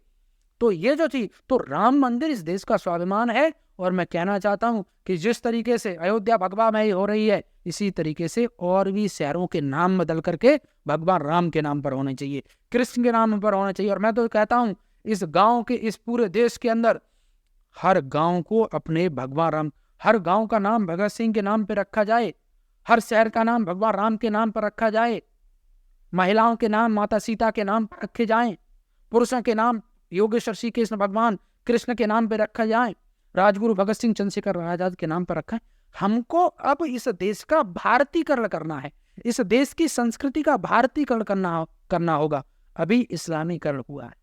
तो ये जो थी, तो राम मंदिर इस देश का स्वाभिमान है। और मैं कहना चाहता हूं कि जिस तरीके से अयोध्या भगवामय हो रही है, इसी तरीके से और भी शहरों के नाम बदल करके भगवान राम के नाम पर होने चाहिए, कृष्ण के नाम पर होने चाहिए। और मैं तो कहता हूं, इस गांव के, इस पूरे देश के अंदर हर गांव को अपने भगवान राम, हर गांव का नाम भगत सिंह के नाम पे रखा जाए, हर शहर का नाम भगवान राम के नाम पर रखा जाए, महिलाओं के नाम माता सीता के नाम पर रखे जाएं, पुरुषों के नाम योगेश्वर श्री कृष्ण भगवान कृष्ण के नाम पे रखा जाए, राजगुरु भगत सिंह चंद्रशेखर आजाद के नाम पर रखा है। हमको अब इस देश का भारतीकरण करना है, इस देश की संस्कृति का भारतीकरण करना होगा। अभी इस्लामीकरण हुआ है,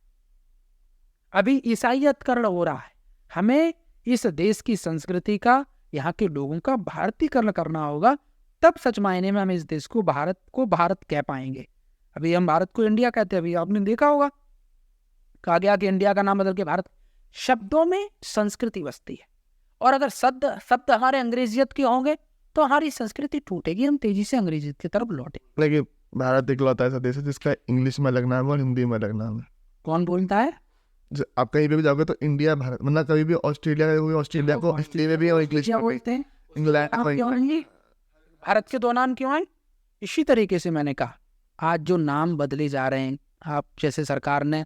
अभी ईसाईयतकरण हो रहा है। हमें इस देश की संस्कृति का, यहाँ के लोगों का भारतीकरण करना होगा, तब सच मायने में हम इस देश को भारत कह पाएंगे। अभी हम भारत को इंडिया कहते हैं, अभी आपने देखा होगा कहा गया कि इंडिया का नाम बदल के भारत। शब्दों में संस्कृति बसती है, और अगर शब्द हमारे अंग्रेजियत के होंगे तो हमारी संस्कृति टूटेगी, हम तेजी से अंग्रेजियत की तरफ लौटेंगे। लेकिन भारत इकलौता ऐसा देश है जिसका इंग्लिश में अलग नाम है और हिंदी में अलग नाम है। कौन बोलता है? आप कहीं पे भी जाओगे तो इंडिया भारत, मतलब कभी भी ऑस्ट्रेलिया को हिंदी में भी और इंग्लिश क्या में बोलते हैं? इंग्लैंड। भारत के 2 नाम क्यों हैं? इसी तरीके से मैंने कहा, आज जो नाम बदले जा रहे हैं, आप जैसे सरकार ने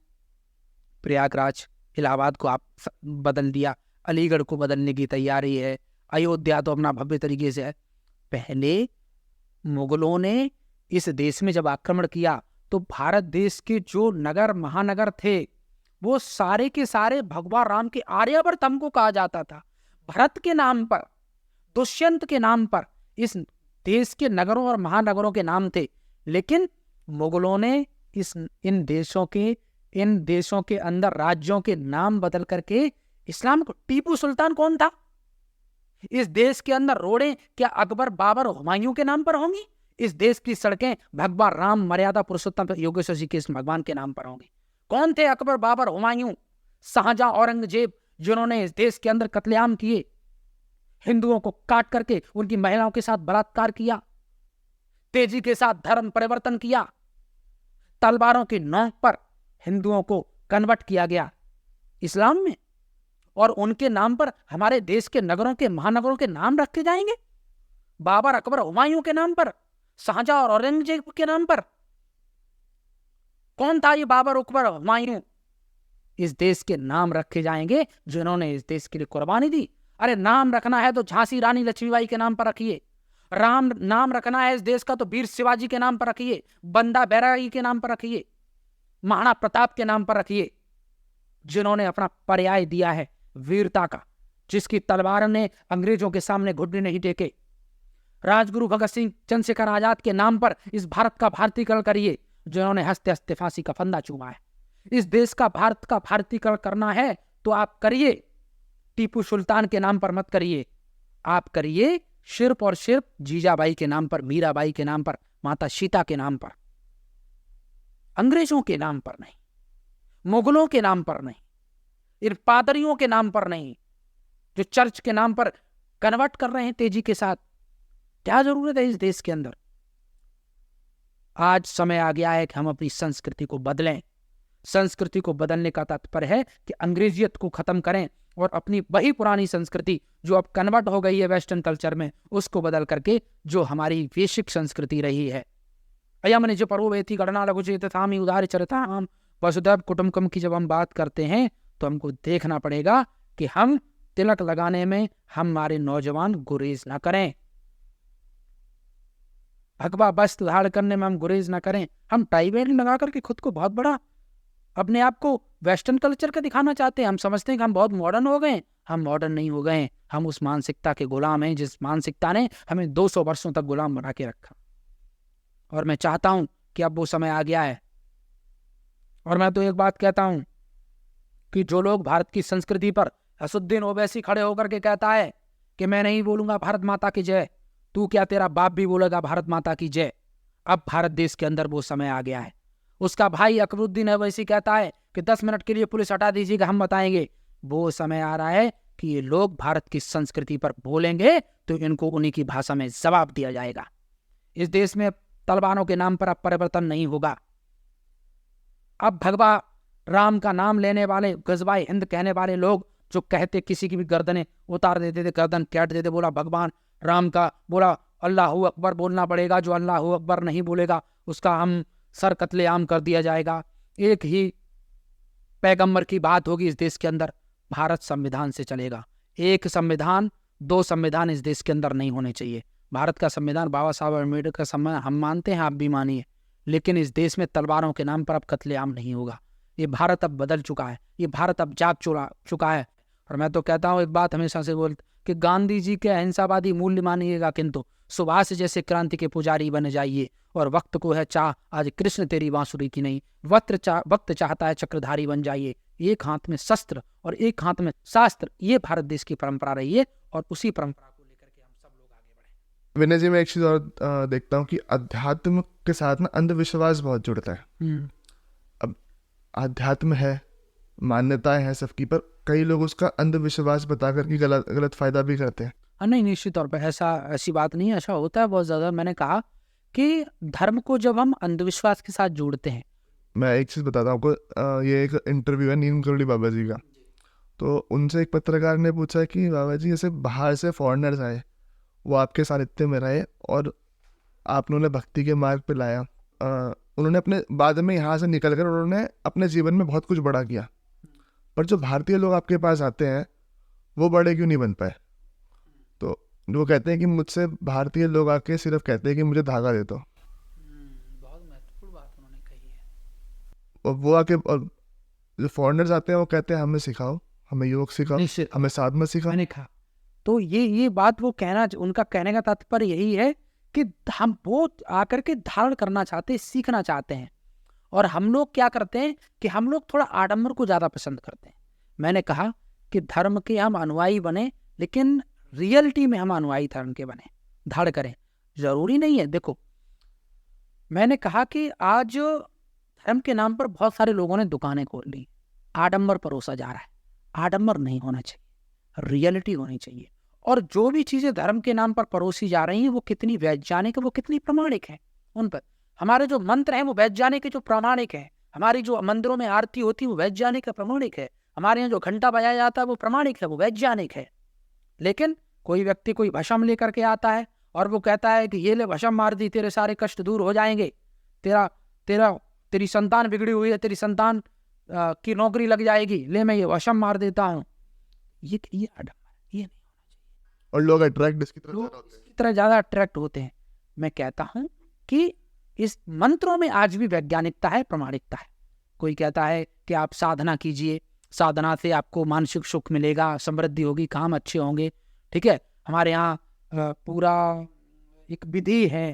प्रयागराज इलाहाबाद को आप बदल दिया, अलीगढ़ को बदलने की तैयारी है, अयोध्या तो अपना भव्य तरीके से है। पहले मुगलों ने इस देश में जब आक्रमण किया तो भारत देश के जो नगर महानगर थे वो सारे के सारे भगवान राम के आर्यावर्त हमको कहा जाता था। भरत के नाम पर, दुष्यंत के नाम पर इस देश के नगरों और महानगरों के नाम थे। लेकिन मुगलों ने इन देशों के अंदर राज्यों के नाम बदल करके इस्लाम को, टीपू सुल्तान कौन था? इस देश के अंदर रोडें क्या अकबर बाबर हुमायूं के नाम पर होंगी? इस देश की सड़कें भगवान राम मर्यादा पुरुषोत्तम योगेश्वर श्री कृष्ण भगवान के नाम पर होंगी। कौन थे अकबर बाबर हुमायूं शाहजहां औरंगजेब जिन्होंने इस देश के अंदर कत्लेआम किए, हिंदुओं को काट करके उनकी महिलाओं के साथ बलात्कार किया, तेजी के साथ धर्म परिवर्तन किया, तलवारों की नोक पर हिंदुओं को कन्वर्ट किया गया इस्लाम में, और उनके नाम पर हमारे देश के नगरों के महानगरों के नाम रखे जाएंगे? बाबर अकबर हुमायूं के नाम पर, शाहजहां और औरंगजेब के नाम पर? कौन था ये बाबर अकबर हुमायूं? इस देश के नाम रखे जाएंगे जिन्होंने इस देश के लिए कुर्बानी दी। अरे नाम रखना है तो झांसी रानी लक्ष्मीबाई के नाम पर रखिए, नाम रखना है इस देश का तो वीर शिवाजी के नाम पर रखिए, बंदा बैरागी के नाम पर रखिए, महाराणा प्रताप के नाम पर रखिए, जिन्होंने अपना पर्याय दिया है वीरता का, जिसकी तलवार ने अंग्रेजों के सामने घुटने नहीं टेके। राजगुरु भगत सिंह चंद्रशेखर आजाद के नाम पर इस भारत का भारतीकरण करिए, जिन्होंने हंसते हंसते फांसी का फंदा चूमा है। इस देश का भारत का भारतीकरण करना है तो आप करिए, टीपू सुल्तान के नाम पर मत करिए, आप करिए सिर्फ और सिर्फ जीजाबाई के नाम पर, मीराबाई के नाम पर, माता सीता के नाम पर, अंग्रेजों के नाम पर नहीं, मुगलों के नाम पर नहीं, इन पादरियों के नाम पर नहीं, जो चर्च के नाम पर कन्वर्ट कर रहे हैं तेजी के साथ। क्या जरूरत है इस देश के अंदर? आज समय आ गया है कि हम अपनी संस्कृति को बदलें। संस्कृति को बदलने का तात्पर्य है कि अंग्रेजियत को खत्म करें और अपनी वही पुरानी संस्कृति जो अब कन्वर्ट हो गई है वेस्टर्न कल्चर में, उसको बदल करके जो हमारी वैश्विक संस्कृति रही है, अयम निज परोवेति गणना लघुचेतथामि उदार चरिताम वसुधैव कुटुम्बकम की जब हम बात करते हैं तो हमको देखना पड़ेगा कि हम तिलक लगाने में हमारे नौजवान गुरेज ना करें, भगवा वस्त्र धारण करने में हम गुरेज ना करें। हम टाई बेल्ट लगा करके खुद को बहुत बड़ा, अपने आप को वेस्टर्न कल्चर का दिखाना चाहते हैं। हम समझते हैं कि हम बहुत मॉडर्न हो गए। हम मॉडर्न नहीं हो गए, हम उस मानसिकता के गुलाम हैं जिस मानसिकता ने हमें 200 वर्षों तक गुलाम बना के रखा। और मैं चाहता हूं कि अब वो समय आ गया है। और मैं तो एक बात कहता हूं कि जो लोग भारत की संस्कृति पर, असुद्दीन ओवैसी खड़े होकर के कहता है कि मैं नहीं बोलूंगा भारत माता की जय, तू क्या तेरा बाप भी बोलेगा भारत माता की जय। अब भारत देश के अंदर वो समय आ गया है। उसका भाई अकबरुद्दीन ओवैसी कहता है कि 10 मिनट के लिए पुलिस हटा दीजिएगा, हम बताएंगे। वो समय आ रहा है कि ये लोग भारत की संस्कृति पर बोलेंगे तो इनको उन्हीं की भाषा में जवाब दिया जाएगा। इस देश में तलवारों के नाम पर अब परिवर्तन नहीं होगा। अब भगवा राम का नाम लेने वाले, गजबाई हिंद कहने वाले लोग जो कहते किसी की भी गर्दनें उतार देते थे, गर्दन काट देते, बोला भगवान राम का, बोला अल्लाहू अकबर बोलना पड़ेगा, जो अल्लाहू अकबर नहीं बोलेगा उसका हम सर कत्लेआम कर दिया जाएगा। एक ही पैगंबर की बात होगी इस देश के अंदर, भारत संविधान से चलेगा। एक संविधान दो संविधान इस देश के अंदर नहीं होने चाहिए। भारत का संविधान बाबा साहब अम्बेडकर का संविधान हम मानते हैं, आप भी मानिए, लेकिन इस देश में तलवारों के नाम पर अब कत्लेआम नहीं होगा। ये भारत अब बदल चुका है, ये भारत अब जाग चुका है। और मैं तो कहता हूँ एक बात हमेशा से बोल कि गांधी जी के अहिंसावादी मूल्य मानिएगा, किंतु सुभाष जैसे क्रांति के पुजारी बन जाइए। और वक्त को है चाह, आज कृष्ण तेरी बांसुरी की नहीं, वक्त चाहता है चक्रधारी बन जाइए। एक हाथ में शस्त्र और एक हाथ में शास्त्र, ये भारत देश की परंपरा रही है, और उसी परंपरा को लेकर के हम सब लोग आगे बढ़े। विनय जी, मैं एक चीज़ और देखता हूँ कि अध्यात्म के साथ ना अंधविश्वास बहुत जुड़ता है। अब अध्यात्म है, मान्यताएं हैं सबकी, पर कई लोग उसका अंधविश्वास बता करके गलत फायदा भी करते हैं। नहीं, निश्चित तौर पर ऐसी बात नहीं है, ऐसा होता है बहुत ज़्यादा। मैंने कहा कि धर्म को जब हम अंधविश्वास के साथ जोड़ते हैं, मैं एक चीज़ बताता हूँ आपको, ये एक इंटरव्यू है नीम करोड़ी बाबा जी का। तो उनसे एक पत्रकार ने पूछा कि बाबा जी, जैसे बाहर से फॉरेनर्स आए, वो आपके सानिध्य में रहे और आपने उन्हें भक्ति के मार्ग पे लाया, उन्होंने अपने बाद में यहाँ से निकल कर उन्होंने अपने जीवन में बहुत कुछ बड़ा किया, पर जो भारतीय लोग आपके पास आते हैं वो बड़े क्यों नहीं बन पाए? तो वो कहते हैं कि मुझसे भारतीय लोग आके सिर्फ कहते हैं कि मुझे धागा दे दो। बहुत महत्वपूर्ण बात उन्होंने कही है। और वो आके, और जो फॉरेनर्स आते हैं वो कहते हैं हमें सिखाओ, हमें योग सिखाओ, हमें साधना सिखाओ। मैंने कहा तो ये बात वो उनका कहने का तात्पर्य यही है कि हम वो आकर के धारण करना चाहते हैं, सीखना चाहते हैं। और हम लोग क्या करते हैं कि हम लोग थोड़ा आडंबर को ज़्यादा पसंद करते हैं। मैंने कहा कि धर्म के हम अनुयायी बने, लेकिन रियलिटी में हम अनुयायी धर्म के बने, धारण करें। जरूरी नहीं है, देखो मैंने कहा कि आज धर्म के नाम पर बहुत सारे लोगों ने दुकानें खोल ली, आडंबर परोसा जा रहा है। आडंबर नहीं होना चाहिए, रियलिटी होनी चाहिए। और जो भी चीज़ें धर्म के नाम पर परोसी जा रही हैं वो कितनी वैज्ञानिक है, वो कितनी प्रामाणिक है, उन पर हमारे जो मंत्र हैं वो वैज्ञानिक है, जो प्रामाणिक है। हमारी जो मंदिरों में आरती होती है वो वैज्ञानिक है, प्रामाणिक है। हमारे यहाँ जो घंटा बजाया जाता है वो प्रामाणिक है, वो वैज्ञानिक है। लेकिन कोई व्यक्ति कोई भस्म लेकर के आता है और वो कहता है कि ये ले भस्म मार दी, तेरे सारे कष्ट दूर हो जाएंगे, तेरी संतान बिगड़ी हुई है, तेरी संतान की नौकरी लग जाएगी, ले मैं ये भस्म मार देता हूँ। ये आडंबर, ये नहीं होना चाहिए। और लोग अट्रैक्ट इसकी तरह ज़्यादा अट्रैक्ट होते हैं। मैं कहता हूँ कि इस मंत्रों में आज भी वैज्ञानिकता है, प्रामाणिकता है। कोई कहता है कि आप साधना कीजिए, साधना से आपको मानसिक सुख मिलेगा, समृद्धि होगी, काम अच्छे होंगे। ठीक है, हमारे यहाँ पूरा एक विधि है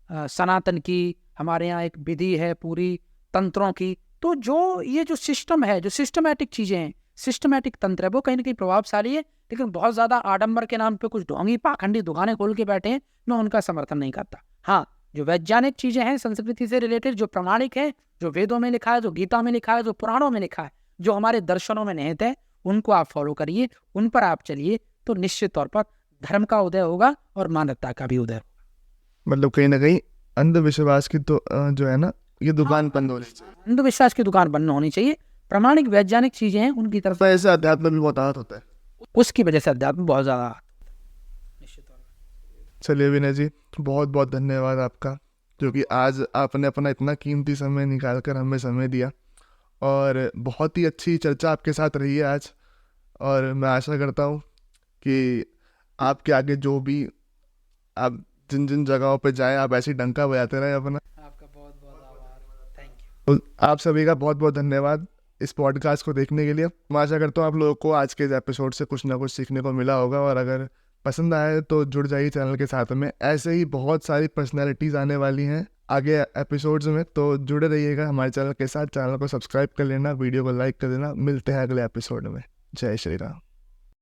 सनातन की, हमारे यहाँ एक विधि है पूरी तंत्रों की। तो ये जो सिस्टम है, जो सिस्टमैटिक चीज़ें हैं, सिस्टमैटिक तंत्र है, वो कहीं ना कहीं प्रभावशाली है। लेकिन बहुत ज़्यादा आडंबर के नाम पे कुछ ढोंगी पाखंडी दुकानें खोल के बैठे हैं, मैं उनका समर्थन नहीं करता। हाँ, जो वैज्ञानिक चीज़ें हैं, संस्कृति से रिलेटेड, जो प्रामाणिक है, जो वेदों में लिखा है, जो गीता में लिखा है, जो पुराणों में लिखा है, जो हमारे दर्शनों में निहित है, उनको आप फॉलो करिए, उन पर आप चलिए, तो निश्चित तौर पर धर्म का उदय होगा और मानवता का भी उदय होगा। मतलब कहीं ना कहीं अंधविश्वास की तो जो है ना, ये दुकान बंद होनी चाहिए। अंधविश्वास की दुकान बंद होनी चाहिए। प्रामाणिक वैज्ञानिक चीजें हैं उनकी तरफ, ऐसे अध्यात्म भी बहुत आहत होता है, उसकी वजह से अध्यात्म बहुत ज्यादा निश्चित तौर पर। चलिए विनय जी, बहुत बहुत धन्यवाद आपका, क्योंकि आज आपने अपना इतना कीमती समय निकाल कर हमें समय दिया, और बहुत ही अच्छी चर्चा आपके साथ रही है आज। और मैं आशा करता हूँ कि आपके आगे जो भी आप जिन जिन जगहों पे जाएं, आप ऐसी डंका बजाते रहे अपना। आपका बहुत बहुत आभार, थैंक यू। आप सभी का बहुत बहुत धन्यवाद इस पॉडकास्ट को देखने के लिए। मैं आशा करता हूँ आप लोगों को आज के इस एपिसोड से कुछ ना कुछ सीखने को मिला होगा, और अगर पसंद आए तो जुड़ जाइए चैनल के साथ में। ऐसे ही बहुत सारी पर्सनैलिटीज़ आने वाली हैं आगे एपिसोड्स में, तो जुड़े रहिएगा हमारे चैनल के साथ। चैनल को सब्सक्राइब कर लेना, वीडियो को लाइक कर देना। मिलते हैं अगले एपिसोड में। जय श्री राम।